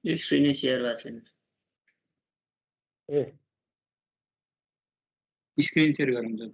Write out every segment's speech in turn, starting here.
स्क्रिनै share भएको छैन। ए screen share गरौँ।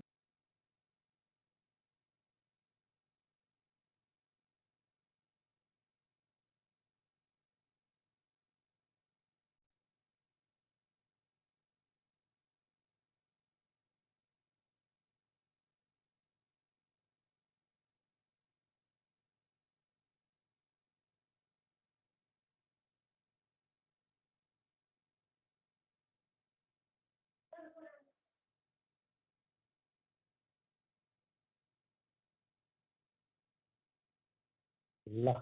ल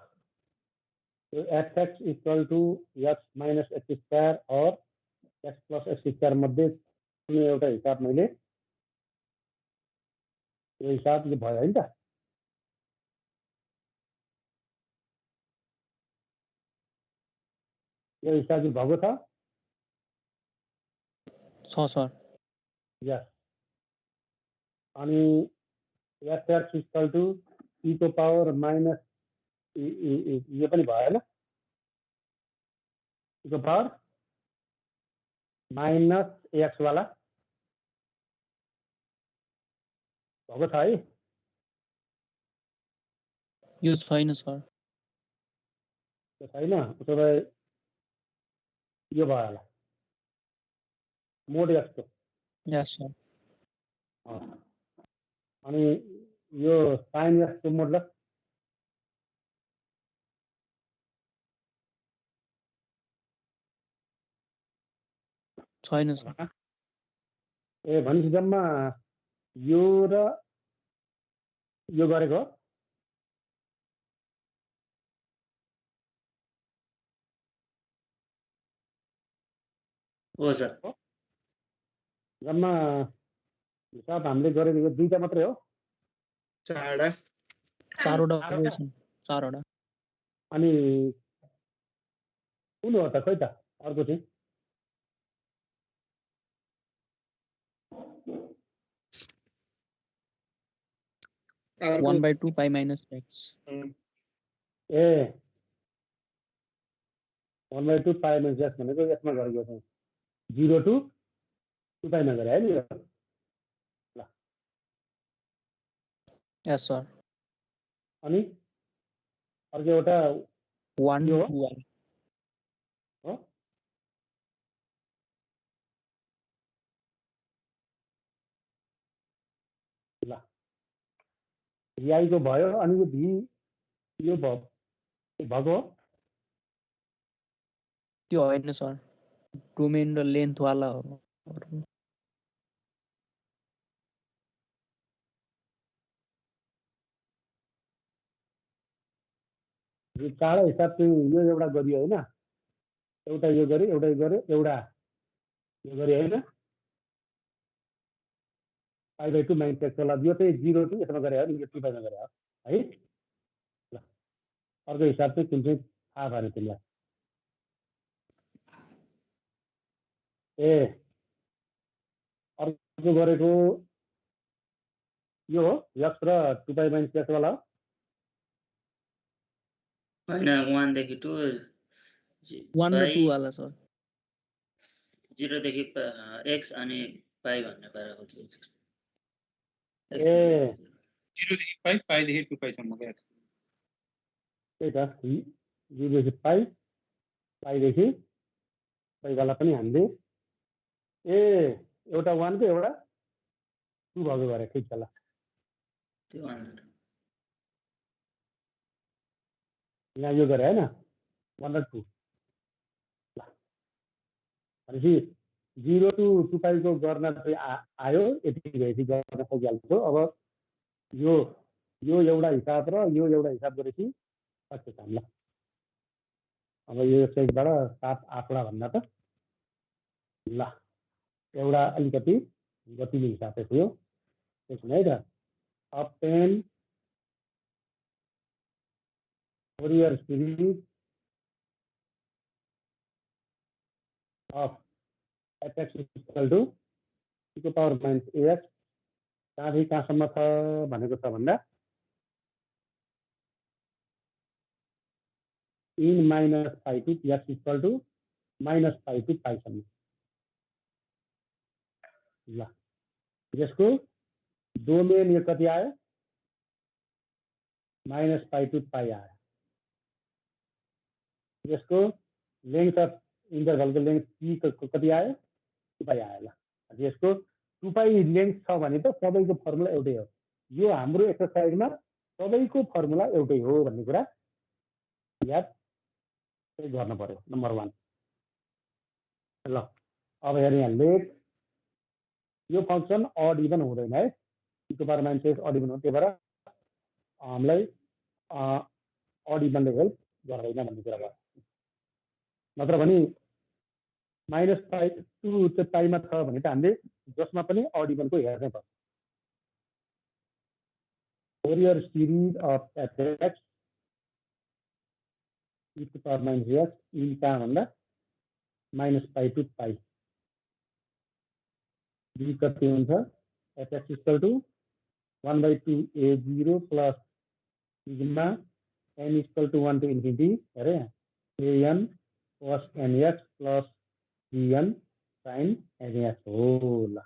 x equal to x minus x square और x प्लस x स्क्वायर मध्ये कुनै एउटा हिसाब मैले यो हिसाब यो भयो हैन त। यो हिसाब भएको छ सर। यस। अनि x इक्वल टू e को पावर माइनस यो पनि भयो हैन, e को पावर माइनस x वाला भएको छ है। यो छैन सर। त्यो छैन, उसो भए यो भयो होला मोड x को। यस सर। अनि यो साइन x को मोड छैन सर। ए भनेपछि जम्मा यो र यो गरेको हो सर। जम्मा हिसाब हामीले गरेको यो दुईटा मात्रै हो। चारवटा। अनि कुन हो त, खै त अर्को चाहिँ 1/2 पाई माइनस x। ए 1/2 पाई माइनस x भनेको यसमा गरेको छ 0 to 2 पाइमा गरे है नि। ल यस सर। अनि अर्को एउटा 1 यो to 1 हो। ल रिआई को भयो। अनि यो भी यो भएको त्यो होइन सर, डोमेन र लेन्थ वाला हो। यो चाँडा हिसाब चाहिँ यो एउटा गरियो होइन, एउटा यो गऱ्यो, एउटा यो गऱ्यो, एउटा यो गऱ्यो होइन। पाई/2 माइनस x वाला यो चाहिँ 0 to यसमा गरे हो नि, यो 2 पाइमा गरे हो है। ल अर्को हिसाब चाहिँ कुन चाहिँ थाहा भएन तिमीलाई। ए अर्को गरेको यो हो x र 2 पाई माइनस x वाला हो। होइन 1 देखि 2 1 र 2 वाला सर। 0 देखि x अनि पाई भन्ने पाराको थियो। ए 0 देखि पाई, पाई देखि 2 पाईसम्म गएको छ। त्यही त 0 देखि पाई, पाई देखि पाई वाला पनि हामीले ए एउटा 1 को एउटा 2 भएको गरे। ठिक छ। ल त्यो 1 यहाँ यो गरे हैन 1 र 2। ल भनेपछि 0 to 2 पाई को गर्न चाहिँ आयो, यति भएपछि गर्न सकिहाल्छ। अब यो एउटा हिसाब र यो एउटा हिसाब गरेपछि सक्छ काम। ल अब यो सेटबाट 7 8 भन्दा त ल एउटा अलिकति गतिलो हिसाब थियो त्यसो है त। obtain Fourier series of fx equal to e को पावर माइनस ax कहाँदेखि कहाँसम्म छ भनेको छ भन्दा in minus pi to x equal to minus pi to पाईसम्म। ल यसको डोमेन यो कति आयो माइनस पाई टू पाई आयो। यसको लेंथ अफ इन्टरभलको लेंथ पी कति आयो 2 पाई आयो। ल यसको 2 पाई लेंथ छ भने त सबैको फर्मुला एउटै हो। यो हाम्रो एक्सरसाइजमा सबैको फर्मुला एउटै हो भन्ने कुरा याद गर्न पर्यो। नम्बर 1। ल अब हेर्नु यहाँ लेट यो फंक्सन अड इभन हुँदैन है, ईको पावर माइनस अड इभन हो, त्यही भएर हामीलाई अड इभनले हेल्प गर्दैन भन्ने कुरा भयो। नत्र भने माइनस पाई टू चाहिँ पाईमा छ भने त हामीले जसमा पनि अड इभनको हेर्नै पर्छ। Fourier series of f) e to power minus x in कहाँ भन्दा minus pi to pi be कति हुन्छ f) equal to 1/2 a0 plus sigma n equal to 1 to infinity अरे an cos nx plus bn sin nx हो। ल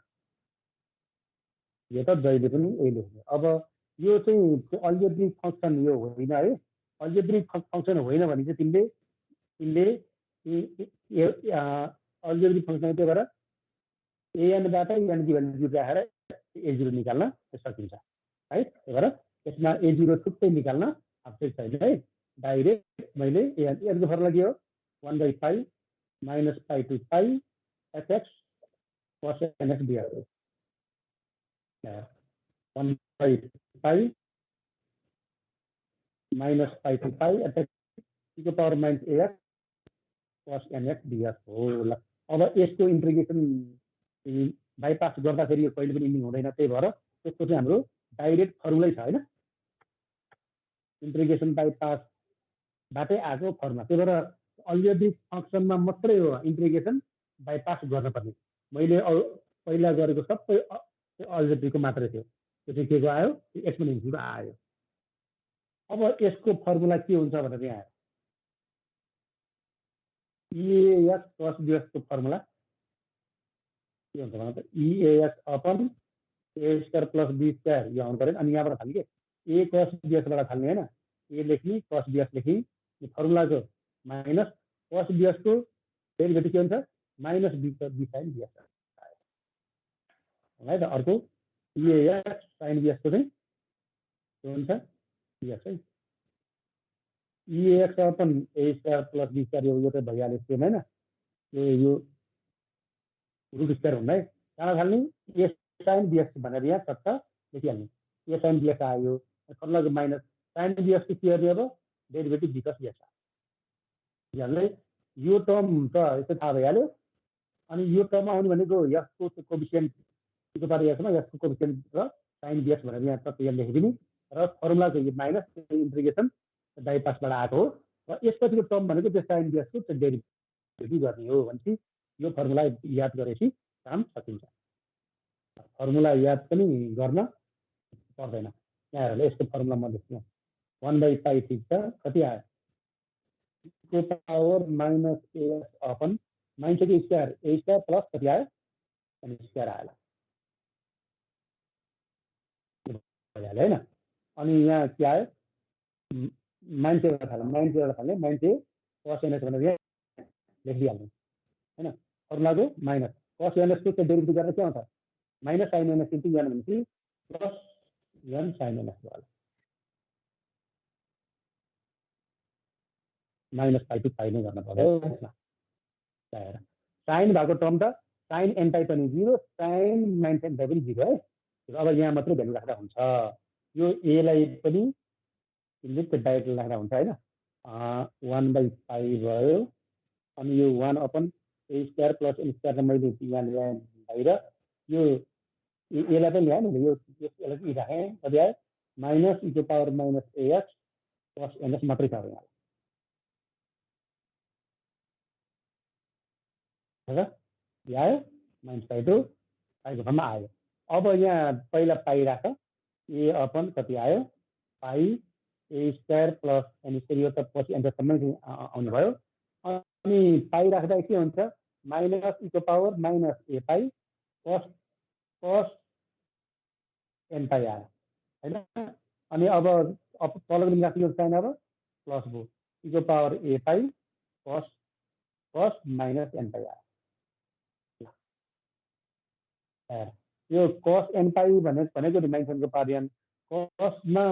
यो त जहिले पनि यही लेख्ने। अब यो चाहिँ अल्जेब्रिक फंक्सन यो होइन है, अल्जेब्रिक फंक्सन होइन भने चाहिँ तिमीले अल्जेब्रिक फंक्सन त्यही भएर an बाट n की भ्यालु राखेर a0 निकाल्न सकिन्छ है। त्यही भएर यसमा a0 छुट्टै निकाल्न आवश्यक छैन है। डाइरेक्ट मैले n को फर्मुला के हो 1/पाई minus pi to pi fx cos nx dx 1/पाई minus pi to pi fx ईको power minus ax cos nx dx हो। ल अब यसको इन्टिग्रेसन बाइपास गर्दाखेरि यो कहिले पनि इन्डिङ हुँदैन, त्यही भएर त्यसको चाहिँ हाम्रो डाइरेक्ट फर्मुलै छ हैन, इन्टिग्रेसन बाइपास बाटै आएको फर्मुला। त्यही भएर अल्जेब्रिक फंक्सनमा मात्रै हो इन्टिग्रेसन बाइपास गर्नुपर्ने। मैले पहिला गरेको सबै अल्जेब्रिकको मात्रै थियो, त्यो चाहिँ के को आयो एक्सपोनेन्सियलको आयो। अब यसको फर्मुला के हुन्छ भनेर यहाँ eax cos bx को फर्मुला के हुन्छ भने eax upon a square plus b square यो आउनु पर्यो। अनि यहाँबाट थाल्ने के a cos bx बाट थाल्ने हैन, a लेख्ने cos bx लेख्ने, यो फर्मुलाको माइनस cos bx को डेरिभेटिभ के हुन्छ माइनस b sin bx है त। अर्को eax sin bx को चाहिँ के हुन्छ bx है, eax upon a square plus b square यो त भइहाल्यो सेम हैन, यो रुट स्क्वायर हुँदा है कहाँ थाल्ने a sin bx भनेर यहाँ सट्ट लेखिहाल्ने। a sin bx आयो, फर्मुलाको माइनस sin bx को के गर्ने अब डेरिभेटिभ b cos bx यहाँलाई यो टर्म त यसो थाहा भइहाल्यो। अनि यो टर्म आउने भनेको यसको कोएफिसिएन्ट ईको पावर यसमा यसको कोएफिसिएन्ट र sin bx भनेर यहाँ टक्क यहाँ लेखिदिने र फर्मुलाको यो माइनस इन्टिग्रेसन बाइपासबाट आएको हो र यसपछिको टर्म भनेको त्यो sin bx को डेरिभेटिभ गर्ने हो भनेपछि यो फर्मुला याद गरेपछि काम सकिन्छ। फर्मुला याद पनि गर्न पर्दैन। यहाँ हेर यसको फर्मुला म लेख्छु 1/पाई ठिक छ कति आयो को power minus ax upon minus के स्क्वायर a स्क्वायर प्लस कति आयो n स्क्वायर आयो हैन। अनि यहाँ के आयो माइनसबाट थाल्ने माइनस cos nx भनेर यहाँ लेखिदिइहाल्ने हैन। फर्मुलाको माइनस cos nx को डेरिभेटिभ गरेर के आउँछ minus sin nx into n भनेपछि प्लस n sin nx भयो। माइनस पाई टू पाई नै गर्न पर्यो। साइन भएको टर्म त साइन n पाई पनि 0 साइन माइनस n पाई पनि 0 है। अब यहाँ मात्रै भ्यालु राख्दा हुन्छ। यो a लाई पनि तिमीले त्यो डाइरेक्ट राख्दा हुन्छ हैन। 1/पाई भयो, अनि यो 1 upon a square plus n square मैले यहाँ ल्याएँ बाहिर, यो a लाई पनि ल्याएँ नि, यो यसलाई पनि राखेँ कति आयो माइनस ईको power minus ax plus nx मात्रै छ यहाँ आयो माइनस पाई टू पाईको ठाउँमा आयो। अब यहाँ पहिला पाई राख a अपन कति आयो पाई a square plus n square यो त पछि एन्सरसम्म आउने भयो। अनि पाई राख्दा के हुन्छ माइनस इको पावर माइनस ए पाई कस कस एन पाई आयो होइन। अनि अब तलको लिमिट राख्नु साइन अब प्लस भयो इको पावर ए पाई कस कस माइनस एन पाई आयो। यो कस एन पाई भनेको माइनसनको पावर एन कसमा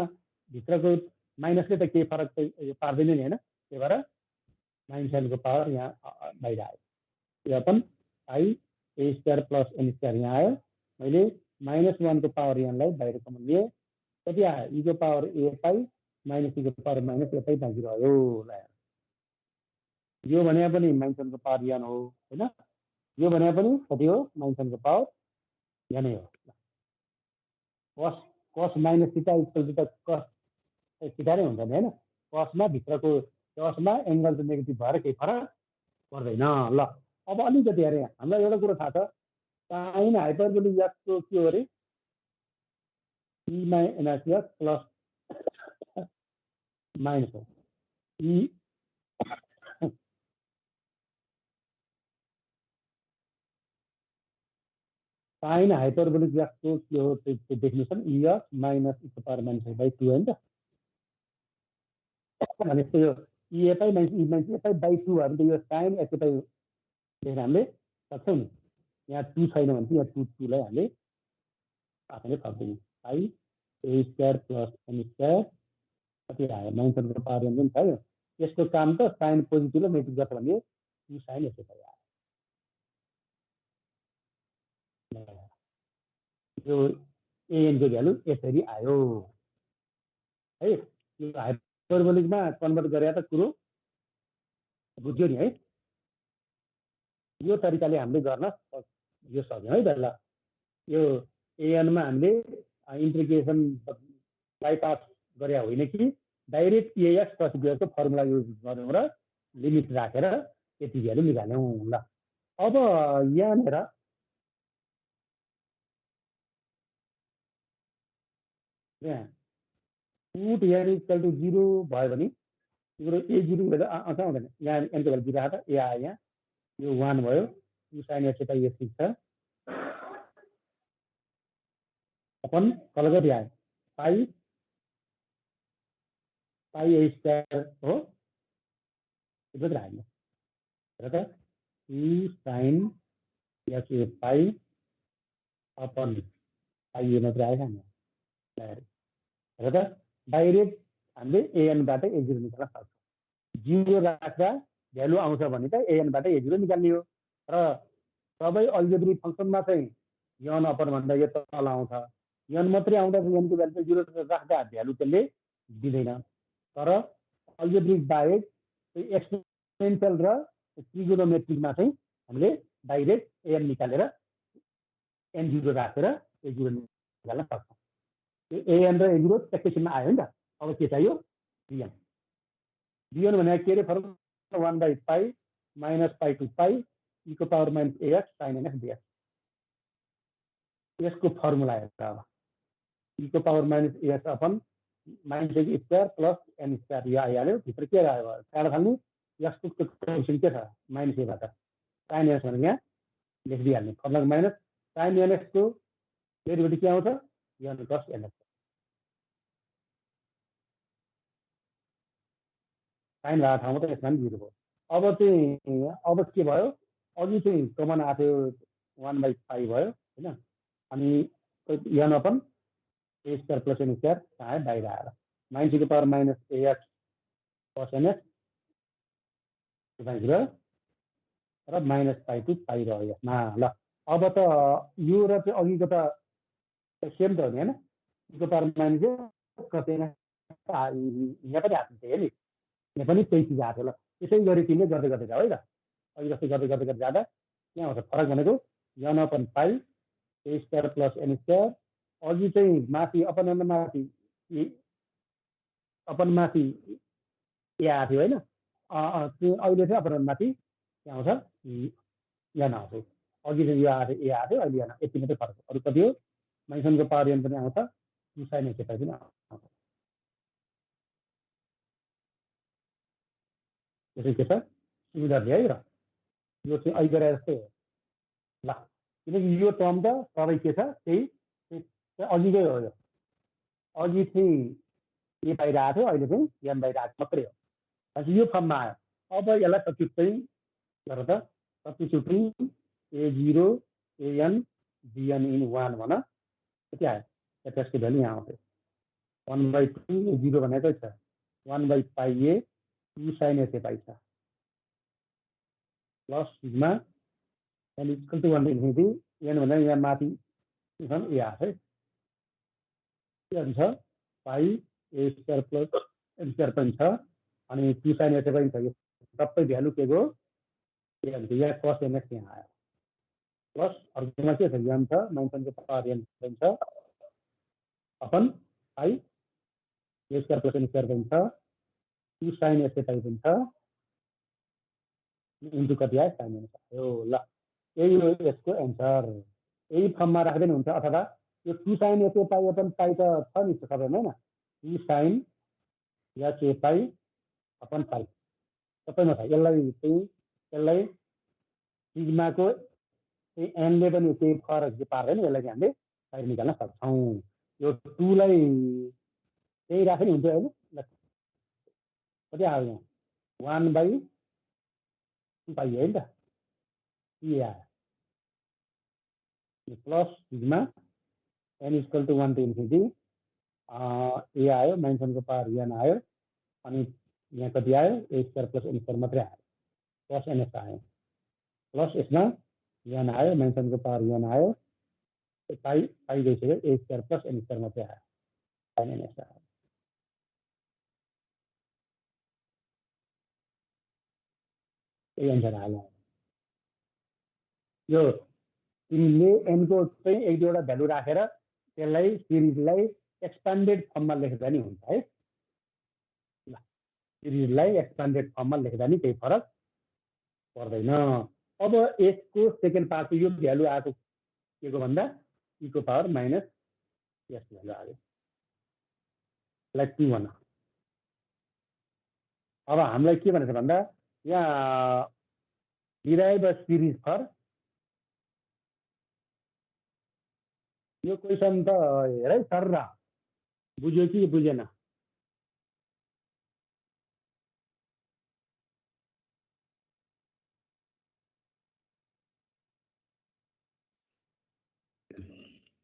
भित्रको माइनसले त केही फरक पार्दैन नि होइन, त्यही भएर माइनसनको पावर यहाँ बाहिर आयो। यो upon pi a square plus n square यहाँ आयो। मैले -1को पावर एनलाई बाहिर कमन लिएँ, कति आयो इको पावर ए पाई माइनस इको पावर माइनस ए पाई बाँकी रह्यो। यो भने पनि -1को पावर एन हो होइन, यो भने पनि कति हो -1को पावर एनै हो। कस कस माइनस थीटा इक्वल टु त कस थीटा नै हुन्छ नि होइन, कसमा भित्रको कसमा एङ्गल चाहिँ नेगेटिभ भएर केही फरक पर्दैन। ल अब अलिकति हेरेँ हामीलाई एउटा कुरो थाहा छ साइन हाइपरबोलिक एक्सको के हो अरे e minus x plus minus हो ई साइन हाइपरबोलिक एक्सको के हो त्यो डेफिनेसन ई एक्स माइनस इको पावर माइनस बाई 2 होइन त। भनेपछि यो e a pi minus e minus a pi by 2 भयो भने त यो साइन एक्स ए पाई लेख्न हामीले सक्छौँ नि। यहाँ 2 छैन भने चाहिँ यहाँ 2 लाई हामीले आफैले सक्दैनौँ। पाई a square plus n square कति आयो 9को पावर एन पनि छ। यसको काम त साइन पोजिटिभ र नेगेटिभ गर्छ भने 2 साइन एक्स ए पाई आयो। यो एएनको भ्यालु यसरी आयो है। यो हाइपरबोलिकमा कन्भर्ट गरेर त कुरो बुझ्यो नि है। यो तरिकाले हामीले गर्न यो सक्यौँ है त। ल यो एएनमा हामीले इन्टिग्रेसन बाई पार्ट गरे होइन कि डाइरेक्ट एएक्स प्लस बीको फर्मुला युज गऱ्यौँ र लिमिट राखेर यति भ्यालु निकाल्यौँ। ल अब यहाँनिर पुट एन इक्वल टु 0 भयो भने तिम्रो ए 0 आउँछ आउँदैन, यहाँ एनको भ्यालु 0 आयो त ए आयो, यहाँ यो 1 भयो, यो साइन एक्स ए पाई यो 6 छ अपन कल कति आयो पाई पाई ए स्क्वायर हो त्यो मात्रै आयो र त 2 साइन एक्स ए पाई अपन पाई ए मात्रै आएछ नि र त डाइरेक्ट हामीले एएनबाट ए 0 निकाल्न सक्छौँ। 0 राख्दा भ्यालु आउँछ भने त एएनबाट ए 0 निकाल्ने हो। र सबै अल्जेब्रिक फङ्सनमा चाहिँ यन अपर भन्दा यो तल आउँछ, यन मात्रै आउँदा यनको भ्यालु 0 राख्दा भ्यालु त्यसले दिँदैन। तर अल्जेब्रिक बाहेक एक्सपोनेन्सियल र ट्रिगोनोमेट्रिकमा चाहिँ हामीले डाइरेक्ट एएन निकालेर एन 0 राखेर ए 0 निकाल्न सक्छौँ। एएन र ए 0 एकैछिनमा आयो नि त। अब के चाहियो बिएन। बिएन भनेको के अरे formula 1 by pi minus pi to pi इको power minus a x sine n x d x. यसको फर्मुला हेर्छ अब इको power minus a x upon minus square plus n square यो आइहाल्यो। भित्र के आयो काँडा फाल्नु यसको कोएफिसिएन्ट के छ माइनस एबाट साइन एनएक्स भनेर यहाँ लेखिदिइहाल्ने। फर्मुला माइनस साइन एनएक्सको डेरिभेटिभ के आउँछ एन कस एनएक्स। साइन भएको ठाउँमा त यसमा पनि 0 भयो। अब चाहिँ अब के भयो अघि चाहिँ कमन आएको थियो 1 बाई पाई भयो होइन। अनि n upon a square plus n square आयो बाहिर आएर माइनस इको power minus a x cos n x र माइनस पाई टु पाई रह्यो यसमा। ल अब त यो र चाहिँ अघिको त सेम त हो नि होइन। इको पावर माइनस कस एनएक्स यहाँ पनि आएको थियो नि, यहाँ पनि त्यही चिज आएको थियो। ल त्यसै गरी तिमीले गर्दै गर्दै जाऊ है त। अघि जस्तै गर्दै गर्दै गर्दै जाँदा यहाँ आउँछ फरक भनेको n upon pi a square plus n square. अघि चाहिँ माथि अपन माथि ए आएको थियो होइन। अहिले चाहिँ अपन माथि के आउँछ एन आउँछ। अघि चाहिँ यो आएको थियो ए आएको थियो, अहिले एन यति मात्रै फरक। अरू कति हो माइनसनको पावर एन पनि आउँछ 2 साइन एक्स ए पाई पनि आउँछ। यसो के छ सिमिलरली है र यो चाहिँ अहिले गरे जस्तै हो ल किनकि यो टर्म त सबै के छ त्यही अघिकै हो यो अघि चाहिँ ए बाहिर आएको थियो अहिले चाहिँ एन बाहिर आएको मात्रै हो भनेपछि यो फर्ममा आयो अब यसलाई सब्स्टिट्युट गर त सब्स्टिट्युटिङ A0 AN BN इन 1 भन कति आयो एफएसको भ्यालु यहाँ आउँछ 1/2 A0 भनेकै छ 1/πa 2 sin SA पाइन्छ plus sigma n equal to 1 to infinity n भनेर यहाँ माथि ए आएको है के हुन्छ pi a square plus n square पनि छ अनि 2 sin SA पनि छ यो सबै भ्यालु के को के भन्छ यहाँ cos nx यहाँ आयो प्लस अर्कोमा के छ एन छ माइनसनको पावर एन पनि छ अपन पाइ a square plus n square पनि छ 2 sin SA पाइ पनि छ इन्टु कति आयो sin nx आयो ल यही हो यसको एन्सर यही फर्ममा राख्दै हुन्छ अथवा यो 2 sin SA पाइ अपन पाइ त छ नि सबैमा हैन 2 sin SA पाइ अपन पाइ सबैमा छ यसलाई सिग्माको एनले पनि केही फरक पार्दैन यसलाई चाहिँ हामीले बाहिर निकाल्न सक्छौँ यो 2 लाई त्यही राखे नि हुन्छ हैन कति आयो यहाँ 1/2 पाइ है नि त के आयो plus sigma n equal to 1 to infinity a आयो माइनसनको पावर एन आयो अनि यहाँ कति आयो a square plus n square मात्रै आयो प्लस एनएस आयो प्लस यसमा एन आयो माइनसनको पावर एन आयो पाइ गइसक्यो a square plus n square मात्रै आयो sin nx आयो यही एन्सर आयो यो तिमीले एनको चाहिँ एक दुईवटा भ्यालु राखेर त्यसलाई सिरिजलाई एक्सपान्डेड फर्ममा लेख्दा नि हुन्छ है ल सिरिजलाई एक्सपान्डेड फर्ममा लेख्दा नि केही फरक पर्दैन अब यसको सेकेन्ड पार्ट यो भ्यालु आएको के को भन्दा e को पावर माइनस s भ्यालु आयो लाइक 2 भन अब हामीलाई के भनेछ भन्दा यहाँ डिराइभ अ सिरिज फर यो क्वेसन त हेर है सर बुझ्यो कि बुझेन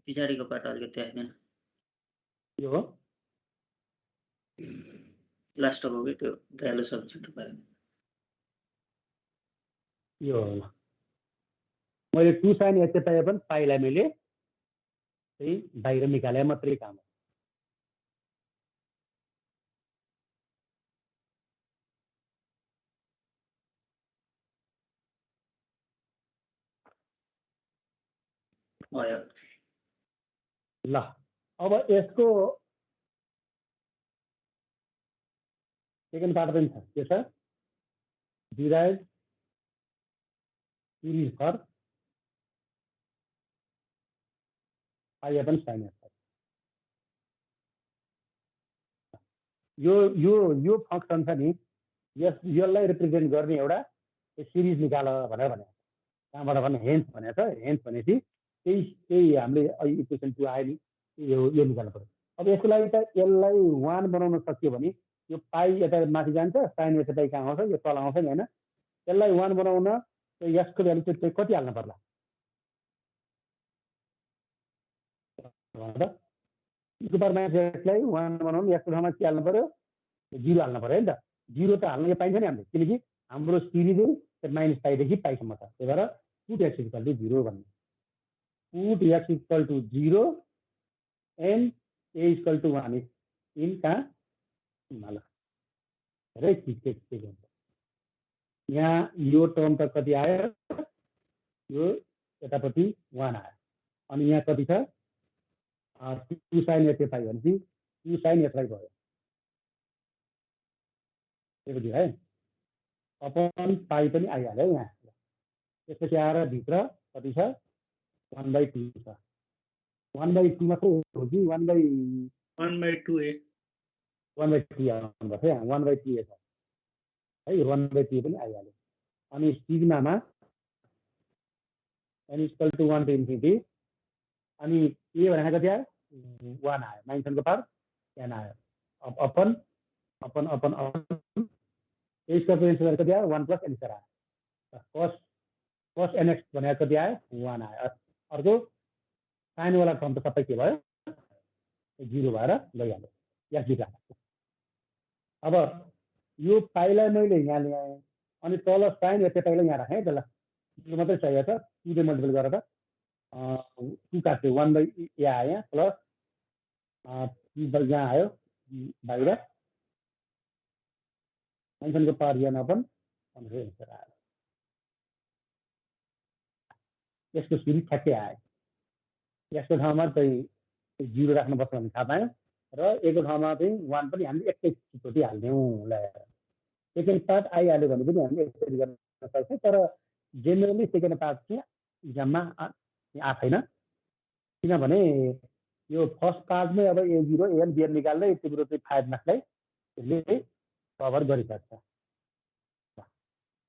पछाडिको पार्ट अलिकति आइदैन यो हो लास्टको कि त्यो भ्यालु सब्स्टिट्युट भयो यो हो मैले 2 sin SA पाए पनि पाइलाई मैले त्यही बाहिर निकाले मात्रै काम भयो ल अब यसको सेकेन्ड पार्ट पनि छ के छ डिराइभ सिरिज फर पाइ अपन sin SA यो यो यो फंक्सन छ नि यसलाई रिप्रेजेन्ट गर्ने एउटा सिरिज निकाल भनेर भने कहाँबाट भने हेन्स भनेको छ हेन्स भनेपछि त्यही हामीले इक्वेसन 2 आयो नि यो निकाल्नु पर्यो अब यसको लागि त यसलाई 1 बनाउन सकियो भने यो पाइ यता माथि जान्छ sin SA पाइ कहाँ आउँछ यो तल आउँछ नि हैन यसलाई 1 बनाउन यसको भ्यालु चाहिँ कति हाल्नु पर्ला e को पावर माइनस यसलाई 1 बनाउनु यसको ठाउँमा के हाल्नु पर्यो 0 हाल्नु पर्यो नि त 0 त हाल्न यो पाइन्छ नि हामीले किनकि हाम्रो सिरिजै माइनस पाइदेखि पाइसम्म छ त्यही भएर पुट x इक्वल टु 0 भन्ने put x equal to 0 and a equal to 1 इन कहाँ ल हेरै के हुन्छ यहाँ यो टर्म त कति आयो यो यतापट्टि 1 आयो अनि यहाँ कति छ 2 sin SA पाइ भनेपछि 2 sin SA भयो त्यो बुझ्यो है अपन पाइ पनि आइहाल्यो यहाँ त्यसपछि आएर भित्र कति छ 1/2 छ 1/2 मात्रै हो कि 1/2a 1/3 आउनुपर्छ यहाँ 1/3 छ है 1/3 पनि आइहाल्यो अनि सिग्मामा n equal to 1 to infinity अनि ए भनेको कति आयो 1 आयो -1 को पावर n आयो upon upon upon upon a स्क्वायरको एन्सर कति आयो 1 + n स्क्वायर आयो cos nx भनेको कति आयो 1 आयो अर्को साइन वाला टर्म त सबै के भयो 0 भएर गइहाल्यो यस दुईटा अब यो पाइलाई मैले यहाँ ल्याएँ अनि तल साइन यता पाइलाई यहाँ राखेँ है त्यसलाई यो मात्रै चाहियो त 2 ले मल्टिपल गरेर 2 काट्यो 1/a आयो यहाँ प्लस 2 यहाँ आयो बाहिर को पावर n अपन एन्सर आयो यसको सिरिज ठ्याक्कै आयो यसको ठाउँमा चाहिँ 0 राख्नुपर्छ भन्ने थाहा पायौँ र एकको ठाउँमा चाहिँ 1 पनि हामीले एकैचोटि हाल्यौँ ल्याएर सेकेन्ड पार्ट आइहाल्यो भने पनि हामीले यसरी गर्न सक्छौँ तर जेनरली सेकेन्ड पार्ट चाहिँ इक्जाममा आएन किनभने यो फर्स्ट पार्टमै अब A0 AN BN निकाल्दै तिम्रो चाहिँ 5 मार्क्सलाई यसले कभर गरिसक्छ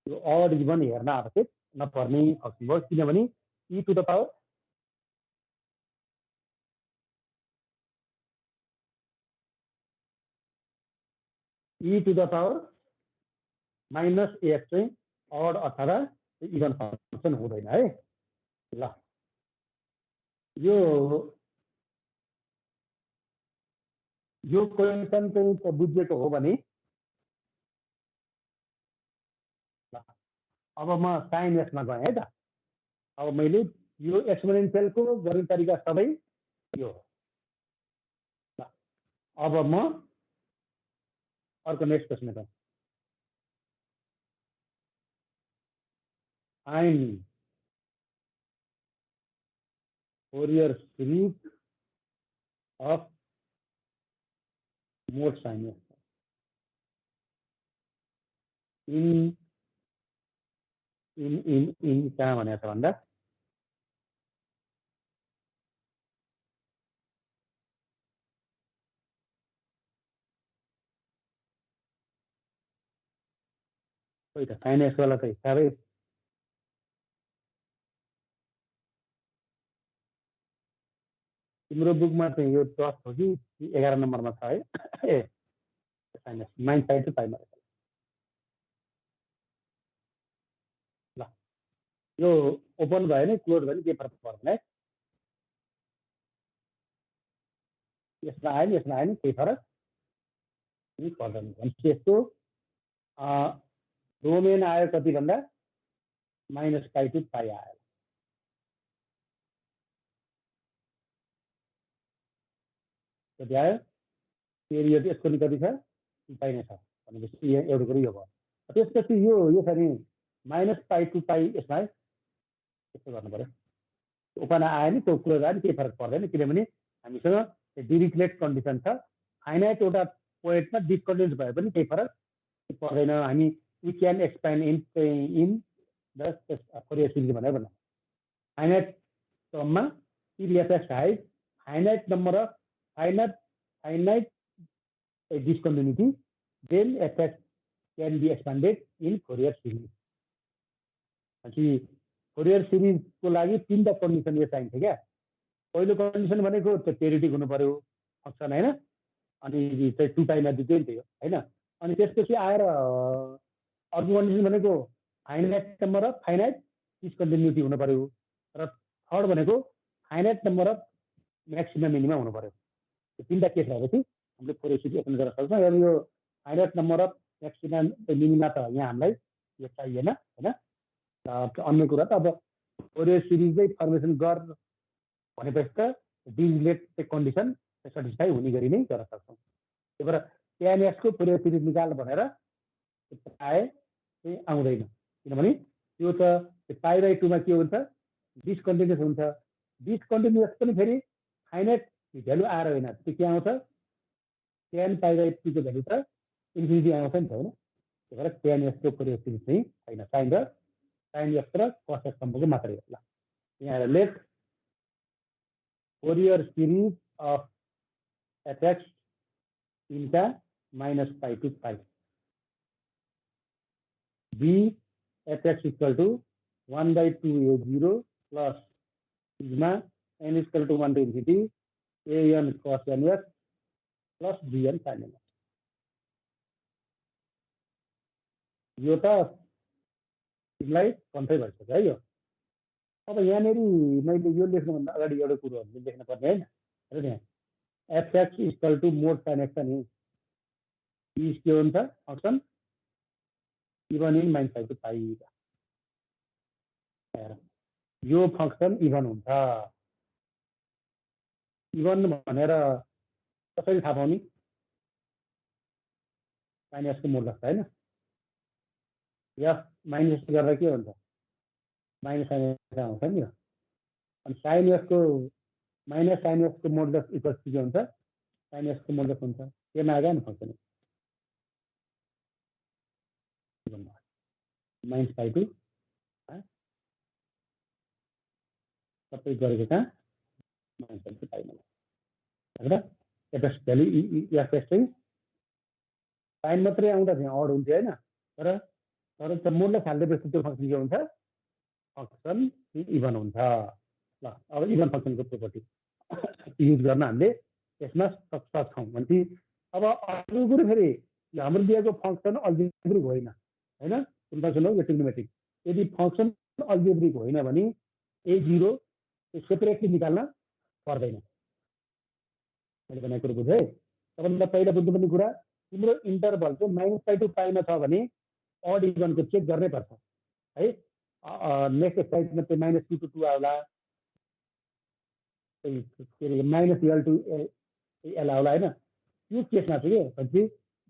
यो अड इभन हेर्न आवश्यक नपर्ने खालको भयो किनभने e to the power -ax चाहिँ अड अथवा इभन फङ्सन हुँदैन है ल यो क्वेसन चाहिँ बुझेको हो भने अब म साइन यसमा गएँ है त अब मैले यो एक्सपोनेन्शियलको गर्ने तरिका सबै यो अब म अर्को नेक्स्ट क्वेसन गरौँ find Fourier series of mod sine इन कहाँ भनेको छ भन्दा खोइ त फाइनेन्स वाला त हिसाबै तिम्रो बुकमा चाहिँ यो 10 हो कि 11 नम्बरमा छ है ए फाइनेन्स माइन्ड साइड चाहिँ पाइमा ल यो ओपन भयो नि क्लोज भयो नि के फरक पर्दैन है यसमा आयो नि केही फरक पर्दैन भनेपछि यसको डोमेन आयो कति भन्दा -π to π आयो कति आयो पिरियड यसको नि कति छ 2π नै छ भनेपछि एउटा कुरो यो भयो त्यसपछि यो छ नि -π to π यसमा है यस्तो गर्नु पर्यो ओपन आयो नि त्यो क्लोज आयो नि केही फरक पर्दैन किनभने हामीसँग डिरिक्लेट कन्डिसन छ फाइनाइट एउटा पोइन्टमा डिस्कन्टिन्युस भए पनि केही फरक पर्दैन हामी we can expand in the Fourier series भनेर भन्नु फाइनाइट टर्ममा period has finite number of finite discontinuity then f x can be expanded in Fourier series कि फोरियर सिरिजको लागि 3टा कन्डिसन यो चाहिन्छ क्या पहिलो कन्डिसन भनेको त्यो पेरिडिक हुनु पर्यो फङ्सन होइन अनि चाहिँ 2π मा दिँदै नि थियो होइन अनि त्यसपछि आएर अर्को कन्डिसन भनेको फाइनाइट नम्बर अफ फाइनाइट डिस्कन्टिन्युटी हुनु पर्यो र थर्ड भनेको finite number of maximum minimum हुनु पर्यो यो 3टा केस भएपछि हामीले फोरियर सिरिज एक्सप्लेन गर्न सक्छौँ र यो finite number of maximum minima त यहाँ हामीलाई यो चाहिएन होइन अन्य कुरा त अब फोरियर सिरिजै फर्मेसन गर भनेपछि त डिरिक्लेट कन्डिसन सेटिस्फाई हुने गरी नै गर्न सक्छौँ त्यही भएर ट्यानएसको फोरियर सिरिज निकाल भनेर आए चाहिँ आउँदैन किनभने त्यो त π/2 मा के हुन्छ डिस्कन्टिन्युस हुन्छ डिस्कन्टिन्युस पनि फेरि फाइनाइट भ्यालु आएर होइन त्यो के आउँछ tan π/2 को भ्यालु त इन्फिनिटी आउँछ नि त होइन त्यही भएर ट्यानएसको फोरियर सिरिज चाहिँ छैन साइन एक्स र कस एक्स सम्मको मात्रै हो ल यहाँ let Fourier series of f x इनका -π to π be f x equal to 1/2a0 plus sigma n equal to 1 to infinity an cos nx plus bn sin nx। यो त तिमीलाई कन्फै भइसक्यो है यो। अब यहाँनिर मैले यो लेख्नुभन्दा अगाडि एउटा कुरोहरू लेख्न पर्ने हैन। हेर्नु यहाँ f x equal to mod sin x नि इज के हुन्छ function even in minus five to pi. यो फंक्सन इभन हुन्छ। इभन भनेर कसरी थाहा पाउने? sin x को मोडुलस हैन। एफ माइनस गरेर के हुन्छ माइनस sin x आउँछ नि। अनि sin x को माइनस sin x को मोडुलस इक्वल के हुन्छ sin x को मोडुलस हुन्छ। केमा आयो नि फंक्सन माइनस पाई टू सबै गरेको कहाँ माइनस पाई टू पाइमा हैन। एफएक्स भ्यालु एफएक्स चाहिँ साइन मात्रै आउँदा चाहिँ अड हुन्थ्यो हैन। तर मोडुलस हाल्दैपछि त्यो फंक्सन के हुन्छ फंक्सन इभन हुन्छ। ल अब इभन फंक्सनको प्रोपर्टी युज गर्न हामीले यसमा सक्छौं भने अब अर्को कुरो फेरि हाम्रो दिएको फंक्सन अल्जेब्रिक होइन हैन। कुन फंक्सन हो यो ट्रिग्नोमेट्रिक। यदि फंक्सन अल्जेब्रिक होइन भने a0 सेपरेटली निकाल्न पर्दैन। मैले भनेको कुरो बुझ्यो है। तपाईलाई पहिला बुझ्नुपर्ने कुरा तिम्रो इन्टरभल चाहिँ माइनस पाई टू पाईमा छ भने अड इभनको चेक गर्नै पर्छ है। नेक्स्ट साइडमा चाहिँ माइनस 2 to 2 आउला, माइनस एल टू एल आउला हैन। त्यो केसमा चाहिँ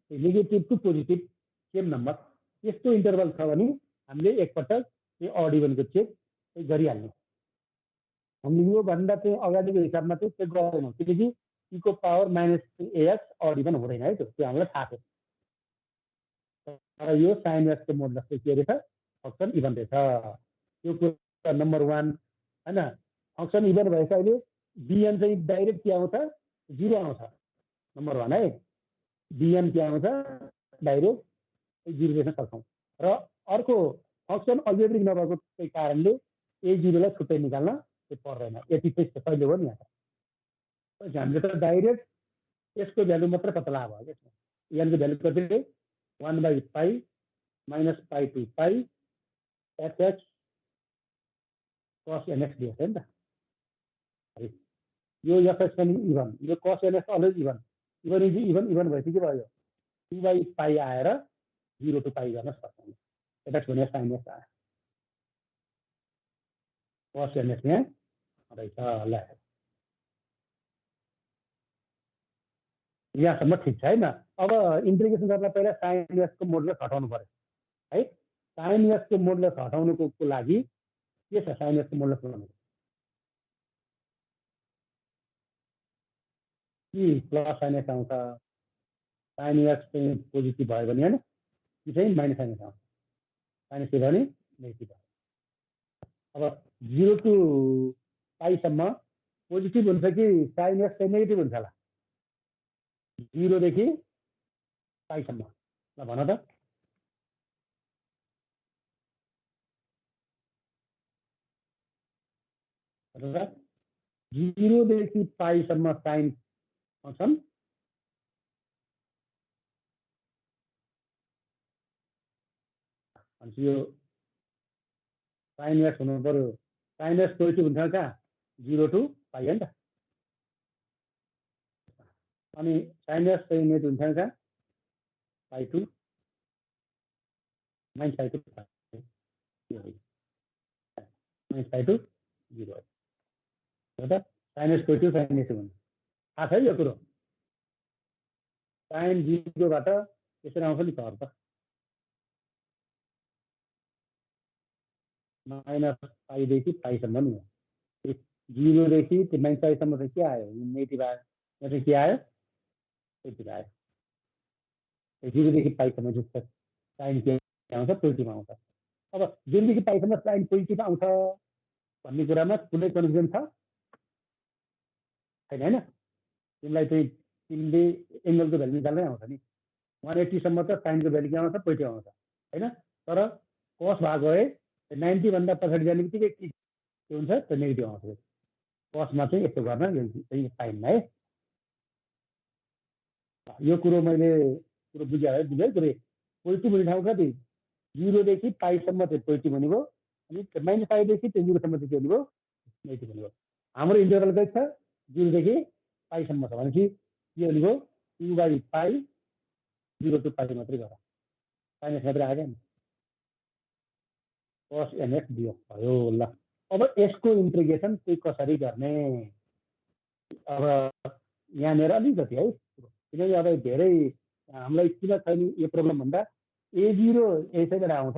के negative to positive same number यस्तो इन्टरभल छ भने हामीले एकपटक यो अड इभनको चेक गरिहाल्ने। हामीले यो भन्दा चाहिँ अगाडिको हिसाबमा चाहिँ चेक गर्दैनौँ किनकि e को power minus a x odd even हुँदैन है। त्यो हामीलाई थाहा छ। तर यो sin x को मोडुलस चाहिँ के रहेछ फंक्सन इभन रहेछ। यो कुरा नम्बर 1 हैन। फंक्सन इभन भएछ अहिले bn चाहिँ डाइरेक्ट के आउँछ 0 आउँछ नम्बर 1 है। bn के आउँछ डाइरेक्ट 0 लेख्न सक्छौं। र अर्को फंक्सन अल्जेब्रिक नभएको कारणले a0 लाई छुट्टै निकाल्न पर्दैन। यति चाहिँ सजिलो हो नि। यहाँ हामीले त डाइरेक्ट यसको भ्यालु मात्र पत्ता लगायो यसमा। n को भ्यालु कति रे 1/पाई minus pi to pie FX cos nx dx है नि त। यो एफएक्स पनि इभन यो cos nx always even. Even is even even भएपछि के भयो 2/पाई आएर 0 to पाई गर्न सक्छौं। एफएक्स भने sin x आयो cos nx यहाँ रहेछ। ल यहाँसम्म ठिक छ हैन। अब इन्टिग्रेसन गर्न पहिला sin x को मोडुलस हटाउनु पर्यो है। sin x को मोडुलस हटाउनुको लागि के छ sin x को मोडुलस बनाउनु कि प्लस sin x आउँछ। sin x चाहिँ पोजिटिभ भयो भने हैन कि चाहिँ माइनस sin x आउँछ। sin x भयो भने नेगेटिभ भयो। अब 0 to पाई सम्म पोजिटिभ हुन्छ कि sin x चाहिँ नेगेटिभ हुन्छ होला 0 देखि पाई सम्म। ल भन त 0 देखि पाई सम्म साइन फंक्सन अनि यो sin x हुनु पर्यो। sin x पोजिटिभ हुन्छ कहाँ 0 to पाई हैन त। अनि sin x चाहिँ नेगेटिभ हुन्छ कहाँ pi to minus pi to minus pi to 0 हो त। sin x positive sin negative हुन्छ थाहा छ यो कुरो। sin 0 बाट यसरी आउँछ नि तर त माइनस पाई देखि पाई सम्म नि हो। 0 देखि त्यो माइनस पाई सम्म चाहिँ के आयो नेगेटिभ आयो। यहाँ चाहिँ के आयो पोजिटिभ आयो। 0 देखि पाई सम्म चाहिँ साइन के आउँछ पोजिटिभ आउँछ। अब 0 देखि पाई सम्म साइन पोजिटिभ आउँछ भन्ने कुरामा कुनै कन्फ्युजन छ छैन हैन। तिमीलाई चाहिँ तिमीले एंगलको भ्यालु निकाल्नै आउँछ नि 180 सम्म त साइनको भ्यालु के आउँछ पोजिटिभ आउँछ हैन। तर कस भएको है 90 भन्दा पछाडि जाने बित्तिकै के हुन्छ त्यो नेगेटिभ आउँछ कसमा चाहिँ यस्तो गर्न यो चाहिँ पाइन्न है यो कुरो मैले कुरो बुझ्यो है कुरो पोजिटिभ हुने ठाउँ कति 0 देखि पाइसम्म चाहिँ पोजिटिभ हुने भयो अनि -5 देखि त्यो 0 सम्म चाहिँ के हुने भयो नेगेटिभ हुने भयो हाम्रो इन्टरभल कति छ 0 देखि पाइसम्म छ भनेपछि के हुने भयो 2/पाई 0 to पाई मात्रै गर माइनस मात्रै आयो नि cos nx dx भयो ल अब यसको इन्टिग्रेसन चाहिँ कसरी गर्ने अब यहाँनिर अलिकति है किनकि अब धेरै हामीलाई किन छैन यो प्रब्लम भन्दा A0 यसैबाट आउँछ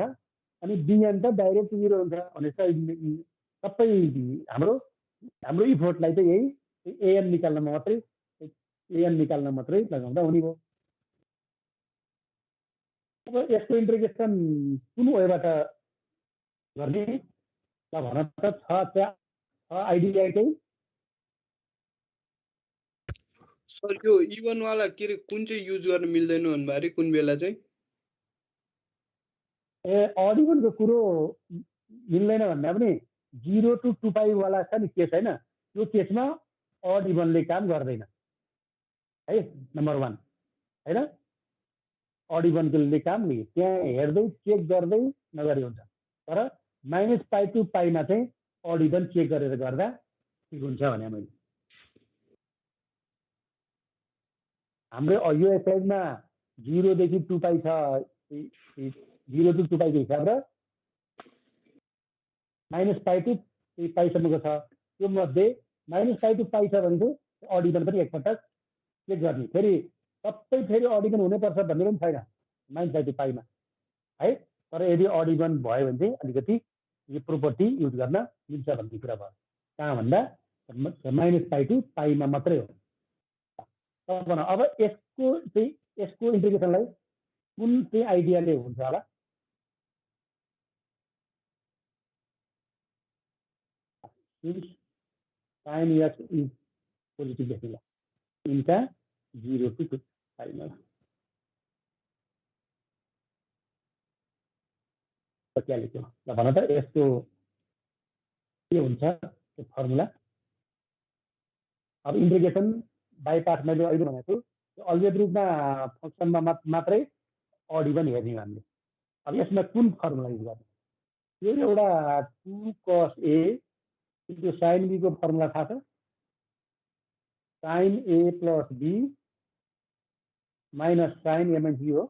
अनि बिएन त डाइरेक्ट 0 हुन्छ भनेपछि सबै हाम्रो इफोर्टलाई चाहिँ यही एएन निकाल्न मात्रै लगाउँदा हुने भयो अब यसको इन्टिग्रेसन कुन वेबाट गर्ने ल भन त छ आइडिया चाहिँ सर यो इभन वाला के रे कुन चाहिँ युज गर्न मिल्दैन भन्दाखेरि कुन बेला चाहिँ अड इभनको कुरो मिल्दैन भन्दा पनि 0 to 2π वाला छ नि केस हैन यो केसमा अड इभनले काम गर्दैन है नम्बर 1 हैन अड इभनले काम नि त्यहाँ हेर्दै चेक गर्दै नगरी हुन्छ तर -π to π मा चाहिँ अड इभन चेक गरेर गर्दा ठिक हुन्छ भने मैले हाम्रो यो एक्सरसाइजमा 0 देखि 2π छ 0 to 2π को हिसाब र -π to π सम्मको छ त्यो मध्ये -π to π छ भने चाहिँ अड इभन पनि एकपटक चेक गर्ने फेरि सबै फेरि अड इभन हुनुपर्छ भन्ने पनि छैन -π to π मा है तर यदि अड इभन भयो भने चाहिँ अलिकति यो प्रोपर्टी युज गर्न मिल्छ भन्ने कुरा भयो कहाँ भन्दा -π to π मा मात्रै हो अब यसको इन्टिग्रेसनलाई कुन चाहिँ आइडियाले हुन्छ होला sin x इज पोजिटिभ लेख्नुला इन्टा 0 to 2π मा क्या लेख्यो ल भन त यसको के हुन्छ त्यो फर्मुला अब इन्टिग्रेसन बाई पार्ट मैले अहिले भनेको छु अल्जेब्रिकमा फंक्सनमा मात्रै अड इभन हेर्ने हामीले अब यसमा कुन फर्मुला युज गर्ने यो एउटा 2 cos a into sin b को फर्मुला थाहा छ sin a plus b minus sin mx b हो